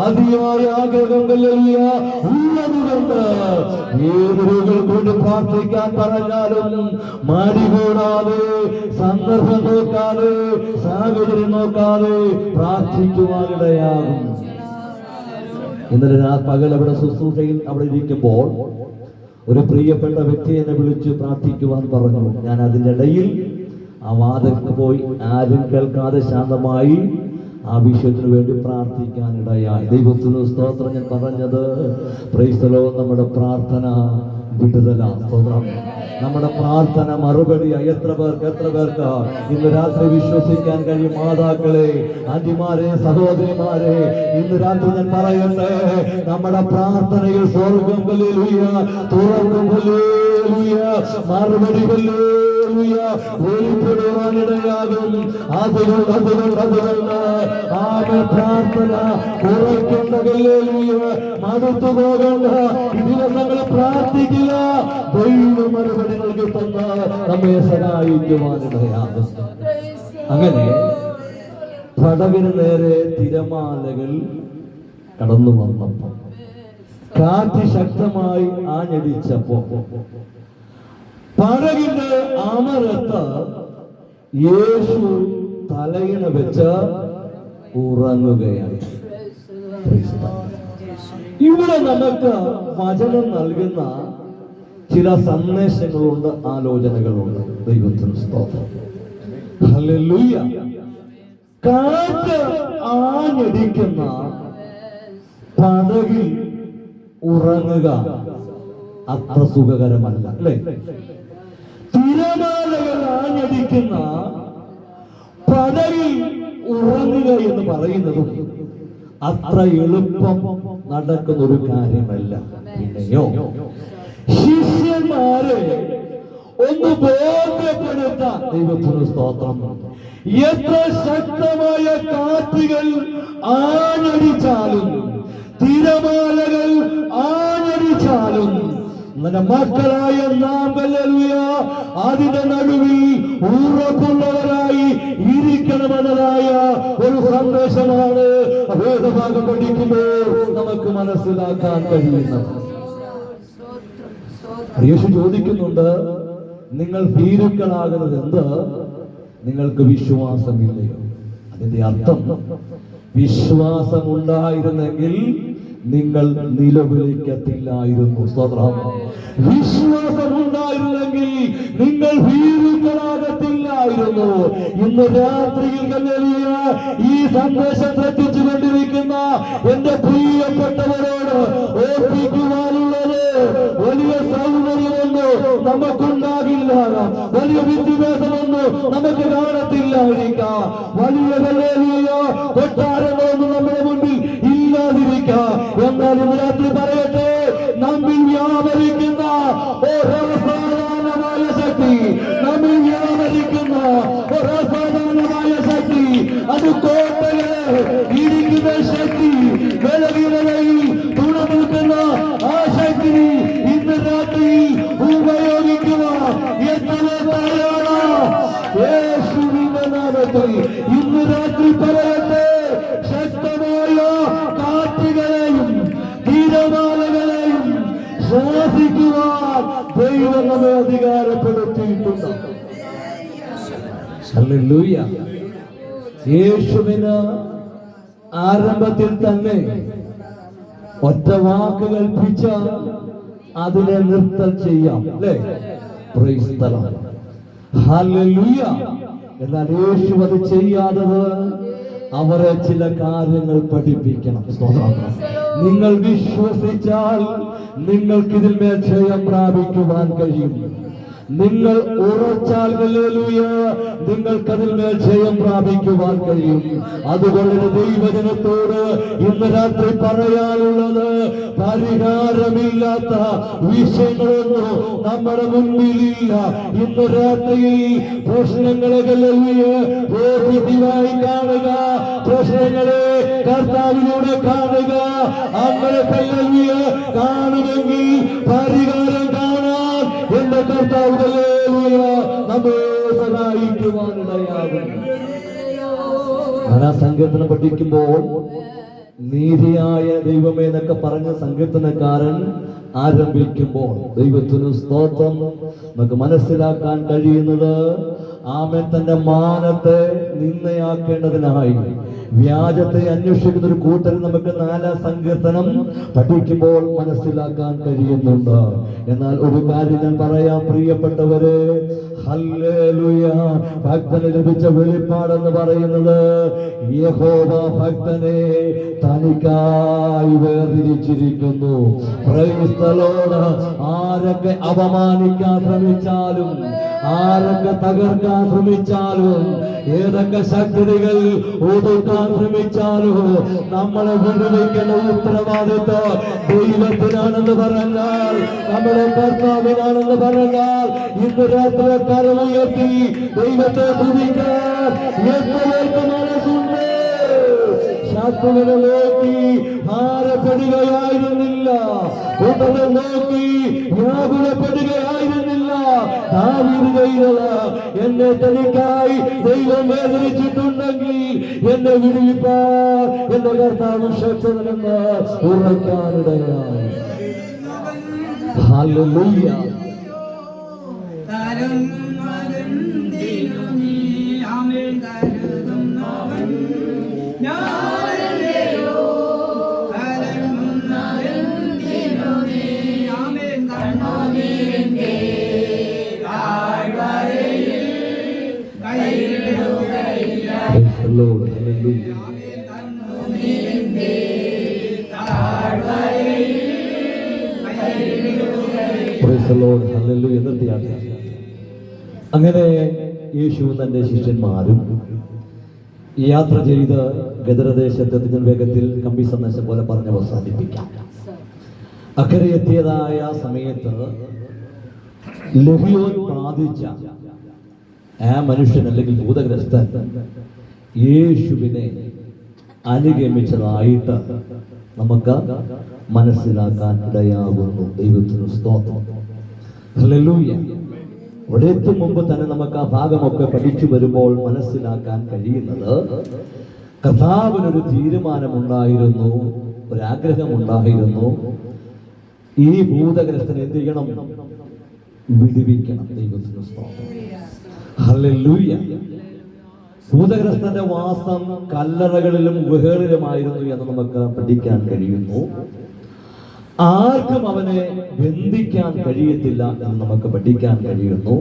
Speaker 2: അതിയായ ആഗ്രഹം ഹല്ലേലൂയ ഉള്ളതുകൊണ്ട് ഏത് രോഗികൾക്ക് വേണ്ടി പ്രാർത്ഥിക്കാൻ പറഞ്ഞാലും മടി കൂടാതെ, സന്ദർഭം നോക്കാതെ, സാഹചര്യം നോക്കാതെ പ്രാർത്ഥിക്കുവാനിടയാകും. ഇന്നലെ പകൽ അവിടെ ശുശ്രൂഷയിൽ അവിടെ ഇരിക്കുമ്പോൾ ഒരു പ്രിയപ്പെട്ട വ്യക്തി എന്നെ വിളിച്ച് പ്രാർത്ഥിക്കുവാൻ പറഞ്ഞു. ഞാൻ അതിൻ്റെ ഇടയിൽ ആ വാതിൽക്ക് പോയി ആരും കേൾക്കാതെ ശാന്തമായി ആ വിഷയത്തിന് വേണ്ടി പ്രാർത്ഥിക്കാനിടയായി. ദൈവത്തിന് സ്തോത്രം. ഞാൻ പറഞ്ഞത് പ്രൈസ് ദി ലോർഡ്, നമ്മുടെ പ്രാർത്ഥന വിടുതല. സ്തോത്രം. നമ്മുടെ പ്രാർത്ഥന മറുപടിയായി. എത്ര പേർക്ക് ഇന്ന് രാത്രി വിശ്വസിക്കാൻ കഴിയും? മാതാക്കളെ, ആന്റിമാരെ, സഹോദരിമാരെ, ഇന്ന് രാത്രി ഞാൻ പറയട്ടെ, നമ്മുടെ പ്രാർത്ഥനയിൽ സ്വർഗം ഹല്ലേലൂയ തുറക്കും. ഹല്ലേലൂയ. മറുപടി ഹല്ലേലൂയ വെളിപ്പെടുവാനിടയാകും. അതുകൊണ്ട് ആമേ പ്രാർത്ഥന കുറയ്ക്കേണ്ട. ഹല്ലേലൂയ. മടുത്തു പോകേണ്ട. ഈ ദിവസങ്ങൾ പ്രാർത്ഥിക്കുക. ദൈവ മറുപടി നൽകി തന്ന നമ്മെ സഹായിക്കുവാനിടയാകും. അങ്ങനെ പടവിന് നേരെ തിരമാലകൾ കടന്നു വന്നപ്പോ, കാറ്റ് ശക്തമായി ആഞ്ഞടിച്ചപ്പോ പടകിന്റെ അമരത്ത് യേശു തലയിണ വെച്ച് ഉറങ്ങുകയാണ്. ഇവിടെ നമുക്ക് വചനം നൽകുന്ന ചില സന്ദേശങ്ങളുണ്ട്, ആലോചനകളുണ്ട്. ദൈവത്തിന് സ്തോത്രം. ഹല്ലേലൂയ. കാറ്റ് ആഞ്ഞടിക്കുന്ന പടകിൽ ഉറങ്ങുക അത്ര സുഖകരമല്ല, അല്ലേ? തിരമാലകൾ ആഞ്ഞടിക്കുന്ന പടകിൽ ഉറങ്ങുക എന്ന് പറയുന്നതും അത്ര എളുപ്പം നടക്കുന്ന ഒരു കാര്യമല്ല. പിന്നെയോ ശിഷ്യന്മാരെ ഒന്ന് ബോധ്യപ്പെടുത്താൻ ദൈവത്തിന് സ്തോത്രം. എത്ര ശക്തമായ കാറ്റുകൾ ആഞ്ഞടിച്ചാലും, തിരമാലകൾ ആഞ്ഞടിച്ചാലും മക്കളായ നാം ഹല്ലേലൂയ അതിന്റെ നടുവിൽ ഉറപ്പുള്ളവരായി ഇരിക്കണമെന്നതായ ഒരു സന്ദേശമാണ് വേദഭാഗം പഠിക്കുമ്പോൾ നമുക്ക് മനസ്സിലാക്കാൻ കഴിയുന്നത്. യേശു ചോദിക്കുന്നുണ്ട്, നിങ്ങൾ ഭീരുക്കളാകുന്നത് എന്ത്? നിങ്ങൾക്ക് വിശ്വാസമില്ലയോ? അതിന്റെ അർത്ഥം, വിശ്വാസമുണ്ടായിരുന്നെങ്കിൽ നിങ്ങൾ നിലവിളിക്കത്തില്ലായിരുന്നു. സ്തോത്രം. വിശ്വാസമുണ്ടായിരുന്നെങ്കിൽ നിങ്ങൾ ഭീരുക്കളാകത്തില്ലായിരുന്നു. ഇന്ന് രാത്രിയിൽ ഹല്ലേലൂയ ഈ സന്ദേശം ശ്രദ്ധിച്ചുകൊണ്ടിരിക്കുന്ന എന്റെ പ്രിയപ്പെട്ടവരോട് ഓർപ്പിക്കുവാനുള്ളത്, വലിയ സൗന്ദര്യമൊന്നും നമുക്കുണ്ടാകില്ല, വലിയ വിദ്യാഭ്യാസമൊന്നും നമുക്ക് കാണത്തില്ലായിരിക്കാം, വലിയ ഹല്ലേലൂയ കൊട്ടാരങ്ങളൊന്നും നമ്മുടെ മുൻപിൽ ഇല്ലാതിരിക്കാം. എന്നാൽ ഇന്ന് രാത്രി പറയട്ടെ, നമ്മിൽ വ്യാപരിക്കുന്ന ഒരസാധാരണമായ ശക്തി, നമ്മിൽ വ്യാപരിക്കുന്ന ഒരസാധാരണമായ ശക്തി, അത് കോട്ടകളെ ഇടിക്കുന്ന ശക്തി, ബലഹീനതയിൽ തുണനിൽക്കുന്ന ആ ശക്തി ഇന്ന് രാത്രി ഉപയോഗിക്കുക. എത്ര യേശുവിന്റെ നാമത്തിൽ ഇന്ന് രാത്രി പറയട്ടെ, ശക്തമായ കാറ്റുകളെയും തീരമാലകളെയും ശാസിക്കുവാൻ ദൈവം നമ്മെ അധികാരപ്പെടുത്തിയിട്ടുണ്ട്. ഹല്ലേലൂയ. യേശുവിന് ആരംഭത്തിൽ തന്നെ ഒറ്റ വാക്ക് കൽപ്പിച്ച അതിനെ നിർത്തൽ ചെയ്യാം, അല്ലേ? Praise the Lord. ഹല്ലേലൂയ. എന്നാൽ യേശു അത് ചെയ്യാത്തത് അവരെ ചില കാര്യങ്ങൾ പഠിപ്പിക്കണം. നിങ്ങൾ വിശ്വസിച്ചാൽ നിങ്ങൾക്ക് ഇതിന്മേൽ ജയം പ്രാപിക്കുവാൻ കഴിയും. നിങ്ങൾ ഉറച്ചാൽ ഹല്ലേലൂയ നിങ്ങൾക്കതിന്മേൽ ജയം പ്രാപിക്കുവാൻ കഴിയും. അതുകൊണ്ട് ദൈവജനത്തോട് ഇന്ന് രാത്രി പറയാനുള്ളത്, പരിഹാരമില്ലാത്ത വിഷയങ്ങളൊന്നും നമ്മുടെ മുൻപിലില്ല. ഇന്ന് രാത്രി പ്രശ്നങ്ങളെ ഹല്ലേലൂയ പോസിറ്റീവായി കാണുക, പ്രശ്നങ്ങളെ കർത്താവിലൂടെ കാണുക. അങ്ങനെ ഹല്ലേലൂയ കാണുമെങ്കിൽ പരിഹാരം കാണാൻ എന്റെ കർത്താവ് ഹല്ലേലൂയ നമ്മെ സഹായിക്കുവാനിടയാകും. സങ്കീർത്തനം പഠിക്കുമ്പോൾ നീതിയായ ദൈവമേ എന്നൊക്കെ പറഞ്ഞ സങ്കീർത്തനക്കാരൻ ആരംഭിക്കുമ്പോൾ ദൈവത്തിന് സ്തോത്രം നമുക്ക് മനസ്സിലാക്കാൻ കഴിയുന്നത്, ആമേൻ തന്റെ മാനത്തെ നിന്നയാക്കേണ്ടതിനായി വ്യാജത്തെ അന്വേഷിക്കുന്ന ഒരു കൂട്ടർ നമുക്ക് 4-ാം സങ്കീർത്തനം പഠിക്കുമ്പോൾ മനസ്സിലാക്കാൻ കഴിയുന്നുണ്ട്. എന്നാൽ ഒരു കാര്യം ഞാൻ പറയാം പ്രിയപ്പെട്ടവരെ, ഹല്ലേലൂയ ഭക്തന് ലഭിച്ച വെളിപ്പാടെന്ന് പറയുന്നത്, യഹോവ ഭക്തനെ തനിക്കായി വേർതിരിച്ചിരിക്കുന്നു. Praise the Lord. ആരൊക്കെ അപമാനിക്കാൻ ശ്രമിച്ചാലും, ആരൊക്കെ തകർക്കാൻ ശ്രമിച്ചാലും, ഏതൊക്കെ ശക്തികൾ ഒതുക്കാൻ ശ്രമിച്ചാലും, നമ്മളെ വിടുവിക്കുന്ന ഉത്തരവാദിത്വം ദൈവത്തിനാണെന്ന് പറഞ്ഞാൽ, നമ്മുടെ കർത്താവിനാണെന്ന് പറഞ്ഞാൽ, ഇന്ന് രാത്രി കരമുയർത്തി ദൈവത്തെ സ്തുതിക്കാൻ എത്രപേർക്ക് മനസ്സുണ്ട്? ശത്രുവിനെ നോക്കി ഭാരപ്പെടുകയായിരുന്നില്ല, കൂട്ടനെ നോക്കി വ്യാകുലപ്പെടുകയായിരുന്നില്ല. എന്നെ തനിക്കായി ദൈവം വേദനിച്ചിട്ടുണ്ടെങ്കിൽ എന്നെ വിടുവിപ്പാൻ എന്റെ കർത്താവ് ശക്തനെന്ന് ഉറക്കാനിടയായി. Hallelujah. Lord, hallelujah. Praise the Lord, hallelujah. നിർത്തിയാണ്. അങ്ങനെ യേശു തന്റെ ശിഷ്യന്മാരും യാത്ര ചെയ്ത് ഗദരദേശത്തെ വേഗത്തിൽ കമ്പി സന്ദേശം പോലെ പറഞ്ഞ് അവസാനിപ്പിക്കാം. അക്കരെ എത്തിയതായ സമയത്ത് ലഹ്യോൻ ബാധിച്ച ആ മനുഷ്യൻ അല്ലെങ്കിൽ ഭൂതഗ്രസ്തൻ യേശുവിനെ അനുഗമിച്ചതായിട്ട് നമുക്ക് മനസ്സിലാക്കാൻ ഇടയാകുന്നു. ദൈവത്തിന് സ്തോത്രം. ഹല്ലേലൂയ. ഇവിടെ എത്തും മുമ്പ് തന്നെ നമുക്ക് ആ ഭാഗമൊക്കെ പഠിച്ചു വരുമ്പോൾ മനസ്സിലാക്കാൻ കഴിയുന്നത്, കർത്താവിനൊരു തീരുമാനമുണ്ടായിരുന്നു, ഒരാഗ്രഹമുണ്ടായിരുന്നു. ഈ ഭൂതഗ്രസ്തനെ എന്ത് ചെയ്യണം? വിടുവിക്കണം. ദൈവത്തിന് സ്തോത്രം. ഹല്ലേലൂയ. ഭൂതഗ്രസ്തന്റെ വാസം കല്ലറകളിലും ഗുഹകളിലുമായിരുന്നു എന്ന് നമുക്ക് പഠിക്കാൻ കഴിയുന്നു. ആർക്കും അവനെ ബന്ധിക്കാൻ കഴിയത്തില്ല എന്ന് നമുക്ക് പഠിക്കാൻ കഴിയുന്നു.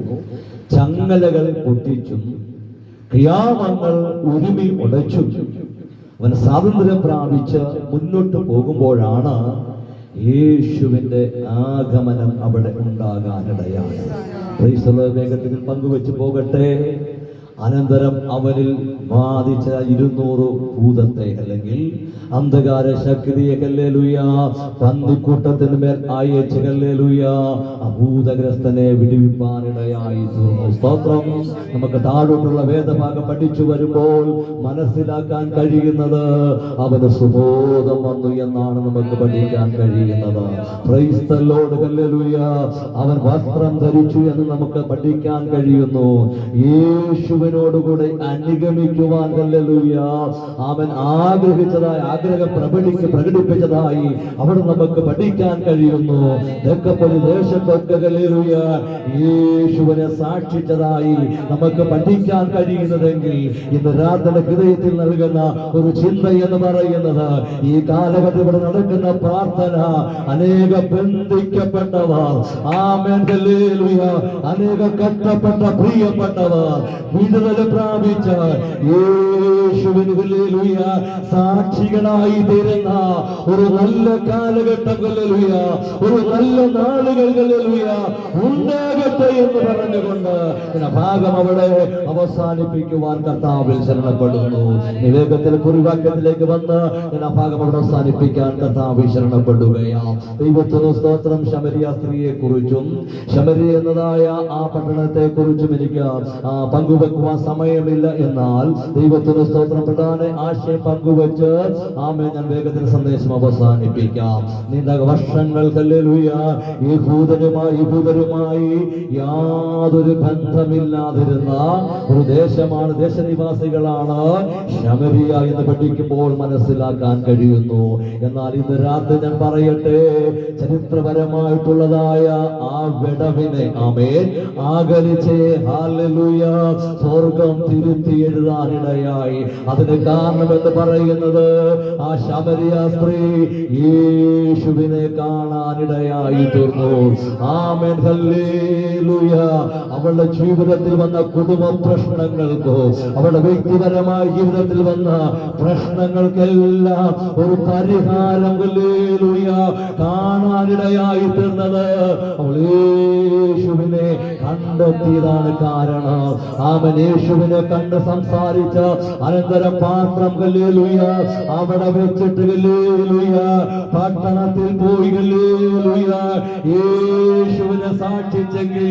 Speaker 2: ചങ്ങലകൾ പൊട്ടിച്ചും ക്രിയാമങ്ങൾ ഉരുമി ഉടച്ചും അവൻ സ്വാതന്ത്ര്യം പ്രാപിച്ച് മുന്നോട്ട് പോകുമ്പോഴാണ് യേശുവിന്റെ ആഗമനം അവിടെ ഉണ്ടാകാനിടയാണ്. വേഗത്തിൽ പങ്കുവെച്ച് പോകട്ടെ. അനന്തരം അവനിൽ ബാധിച്ച 200 ഭൂതത്തെ, അല്ലെങ്കിൽ അന്ധകാര ശക്തിയെ, ഹല്ലേലൂയ, പന്നിക്കൂട്ടത്തിന് മേൽ അയച്ച്, ഹല്ലേലൂയ, ഭൂതഗ്രസ്തനെ വിടുവിപ്പാനിടയായി തീർന്നു. സ്തോത്രം. നമുക്ക് താഴോട്ടുള്ള വേദഭാഗം പഠിച്ചു വരുമ്പോൾ മനസ്സിലാക്കാൻ കഴിയുന്നത്, അവന് സുബോധം വന്നു എന്നാണ് നമുക്ക് പഠിക്കാൻ കഴിയുന്നത്. Praise the Lord. ഹല്ലേലൂയ. അവൻ വസ്ത്രം ധരിച്ചു എന്ന് നമുക്ക് പഠിക്കാൻ കഴിയുന്നു. യേശുവിനോടുകൂടെ അനുഗമിക്കുവാൻ, ഹല്ലേലൂയ, അവൻ ആഗ്രഹിച്ചതായി, ആഗ്രഹം പ്രകടിപ്പിച്ചതായി അവിടെ നമുക്ക് പഠിക്കാൻ കഴിയുന്നു. തെക്കപ്പള്ളി ദേശത്തൊക്കെ, ഹല്ലേലൂയ, യേശുവിനെ സാക്ഷിച്ചതായി നമുക്ക് പഠിക്കാൻ കഴിയുന്നതെങ്കിൽ, ഇന്ന് രാത്രി ഹൃദയത്തിൽ നൽകുന്ന ഒരു ചിന്ത എന്ന് പറയുന്നത്, ഈ കാലഘട്ടത്തിൽ ഇവിടെ നടക്കുന്ന പ്രാർത്ഥന, അനേക ബന്ധിക്കപ്പെട്ടവർ, ആമേൻ, ഹല്ലേലൂയ, അനേക കഷ്ടപ്പെട്ട പ്രിയപ്പെട്ടവർ വിടുതൽ പ്രാപിച്ച യേശുവിന്, ഹല്ലേലൂയ, സാക്ഷികളായി തീരുന്ന ഒരു നല്ല കാലഘട്ടം, ഹല്ലേലൂയ, ഒരു നല്ല നാളുകൾ, ഹല്ലേലൂയ, ഉണ്ടാകട്ടെ എന്ന് പറഞ്ഞുകൊണ്ട് ഭാഗം അവിടെ അവസാനിപ്പിക്കുവാൻ കർത്താവിൽ ശരണപ്പെടുന്നു. നിവേഗത്തിൽ കുറിവാക്യത്തിലേക്ക് വന്ന് ആ ഭാഗം അവിടെ അവസാനിപ്പിക്കാൻ കർത്താവിൽ ശരണപ്പെടുകയാണ്. ദൈവത്തിന് സ്തോത്രം. ശമരിയ സ്ത്രീയെ കുറിച്ചും ശമരിയ എന്നതായ ആ പട്ടണത്തെ കുറിച്ചും എനിക്ക് പങ്കുവെക്കുവാൻ സമയമില്ല. എന്നാൽ ദൈവത്തിന് സ്തോത്രം, പ്രധാന ആശയം പങ്കുവെച്ച് ഞാൻ വേഗത്തിൽ സന്ദേശം അവസാനിപ്പിക്കാം. നീണ്ട വർഷങ്ങൾ, ഹല്ലേലൂയ, യഹൂദരുമായി യാതൊരു ബന്ധമില്ലാതിരുന്ന ഒരു ദേശമാണ്, ദേശനിവാസികളാണ് ശമരിയ എന്ന് പഠിക്കുമ്പോൾ മനസ്സിലാക്കാൻ കഴിയുന്നു. എന്നാൽ ഇന്ന് രാത്രി ഞാൻ പറയട്ടെ, ചരിത്രപരമായിട്ടുള്ളതായ ആ വിടവിനെ, ആമേൻ, ആഗലിച്ച്, ഹല്ലേലൂയ, സ്വർഗം തിരുത്തി എഴുതാനിടയായി. അതിന് കാരണമെന്ന് പറയുന്നത്, ആ ശമരിയ സ്ത്രീ യേശുവിനെ കാണാനിടയായി തീർന്നു. ആമേൻ, ഹല്ലേലൂയ. അവളുടെ ജീവിതത്തിൽ വന്ന കുടുംബ പ്രശ്നങ്ങൾക്കോ, അവളുടെ വ്യക്തിപരമായ ജീവിതത്തിൽ വന്ന പ്രശ്നങ്ങൾക്കെല്ലാം ഒരു പരിഹാരം, ഹല്ലേലൂയ, കാണാനിടയായി തീർന്നത് അവൾ യേശുവിനെ കണ്ടെത്തിയതാണ് കാരണം. ആമേൻ. യേശുവിനെ കണ്ട് സംസാരിച്ച അനന്തരം പാത്രം, ഹല്ലേലൂയ, അവിടെ വെച്ചിട്ട്, ഹല്ലേലൂയ, പട്ടണത്തിൽ പോയി, ഹല്ലേലൂയ, യേശുവിനെ സാക്ഷിച്ചെങ്കിൽ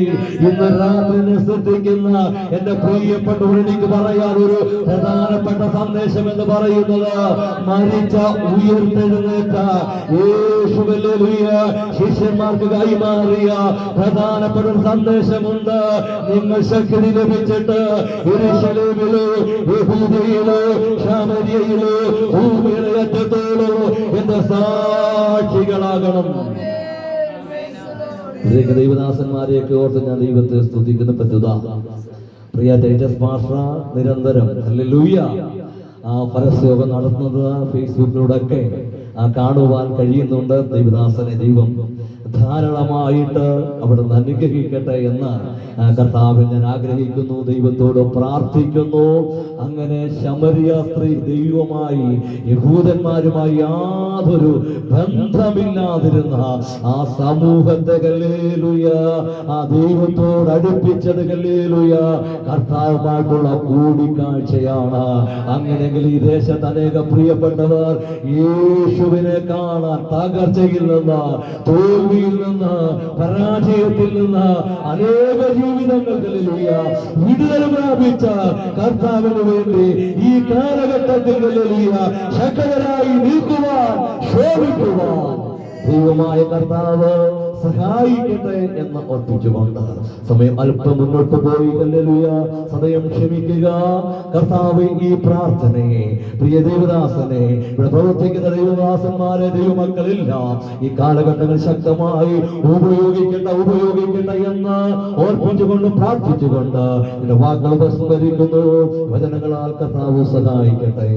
Speaker 2: ഇന്ന് രാത്രി ശ്രദ്ധിക്കുന്ന എന്റെ പ്രിയപ്പെട്ടവർ, എനിക്ക് പറയാൻ ഒരു പ്രധാനപ്പെട്ട സന്ദേശം എന്ന് പറയുന്നത്, മരിച്ച ഉയർത്തെഴുന്നേറ്റ യേശു, ഹല്ലേലൂയ, ശിഷ്യന്മാർക്ക് കൈമാറിയ പ്രധാനപ്പെട്ട ഒരു സന്ദേശമുണ്ട്. നിങ്ങൾ ശക്തി ലഭിച്ചിട്ട് യെരൂശലേമിലോ, യഹൂദയിലോ, ശമര്യയിലോ, ഭൂമിയുടെ അറ്റത്തോളോ എന്റെ സാക്ഷികളാകണം. ദൈവദാസന്മാരെയൊക്കെ ഓർത്ത് ഞാൻ ദൈവത്തെ സ്തുതിക്കുന്ന പറ്റുക. പ്രിയ ടൈറ്റസ് പാസ്റ്റർ നിരന്തരം, ഹല്ലേലൂയ, പരസ്യോഗം നടത്തുന്നത് ഫേസ്ബുക്കിലൂടെ ഒക്കെ കാണുവാൻ കഴിയുന്നുണ്ട്. ദൈവദാസനെ ദൈവം ധാരാളമായിട്ട് അവിടെ നിന്ന് അനുഗ്രഹിക്കട്ടെ എന്ന് കർത്താവിൽ ഞാൻ ആഗ്രഹിക്കുന്നു, ദൈവത്തോട് പ്രാർത്ഥിക്കുന്നു. അങ്ങനെ ശമരിയ സ്ത്രീ ദൈവവുമായി, യഹൂദന്മാരുമായി യാതൊരു ബന്ധമില്ലാതിരുന്ന ആ സമൂഹത്തെ, ഹല്ലേലൂയ, ആ ദൈവത്തോട് അടുപ്പിച്ചത്, ഹല്ലേലൂയ, കർത്താവുമായിട്ടുള്ള കൂടിക്കാഴ്ചയാണ്. അങ്ങനെയെങ്കിൽ ഈ ദേശത്ത് അനേക പ്രിയപ്പെട്ടവർ യേശുവിനെ കാണാൻ തകർച്ചയിൽ നിന്ന്, തോൽവിയിൽ നിന്ന്, പരാജയത്തിൽ നിന്ന് അനേക ജീവിതങ്ങൾ, ഹല്ലേലൂയ, വിടുതൽ പ്രാപിച്ച കർത്താവിന് വേണ്ടി ഈ കാലഘട്ടത്തിൽ, ഹല്ലേലൂയ, ശക്തരായി നിൽക്കുവാൻ, ശോഭിക്കുവാൻ ദൈവമായ കർത്താവ് സഹായിക്കട്ടെ എന്ന് ഓർപ്പിച്ചുകൊണ്ട് സമയം അല്പം മുന്നോട്ട് പോയി. ഹല്ലേലൂയ. സമയം ക്ഷമിക്കുക. കർത്താവ് ഈ പ്രാർത്ഥനയെ പ്രിയ ദേവദാസനെ ഇവിടെ പ്രവർത്തിക്കുന്ന ദൈവദാസന്മാരെ ദൈവമക്കളില്ല ഈ കാലഘട്ടങ്ങൾ ശക്തമായി ഉപയോഗിക്കട്ടെ എന്ന് ഓർപ്പിച്ചുകൊണ്ട് പ്രാർത്ഥിച്ചുകൊണ്ട് എന്റെ വാക്കുകൾ സ്മരിക്കുന്നു. വചനങ്ങളാൽ കർത്താവ് സഹായിക്കട്ടെ.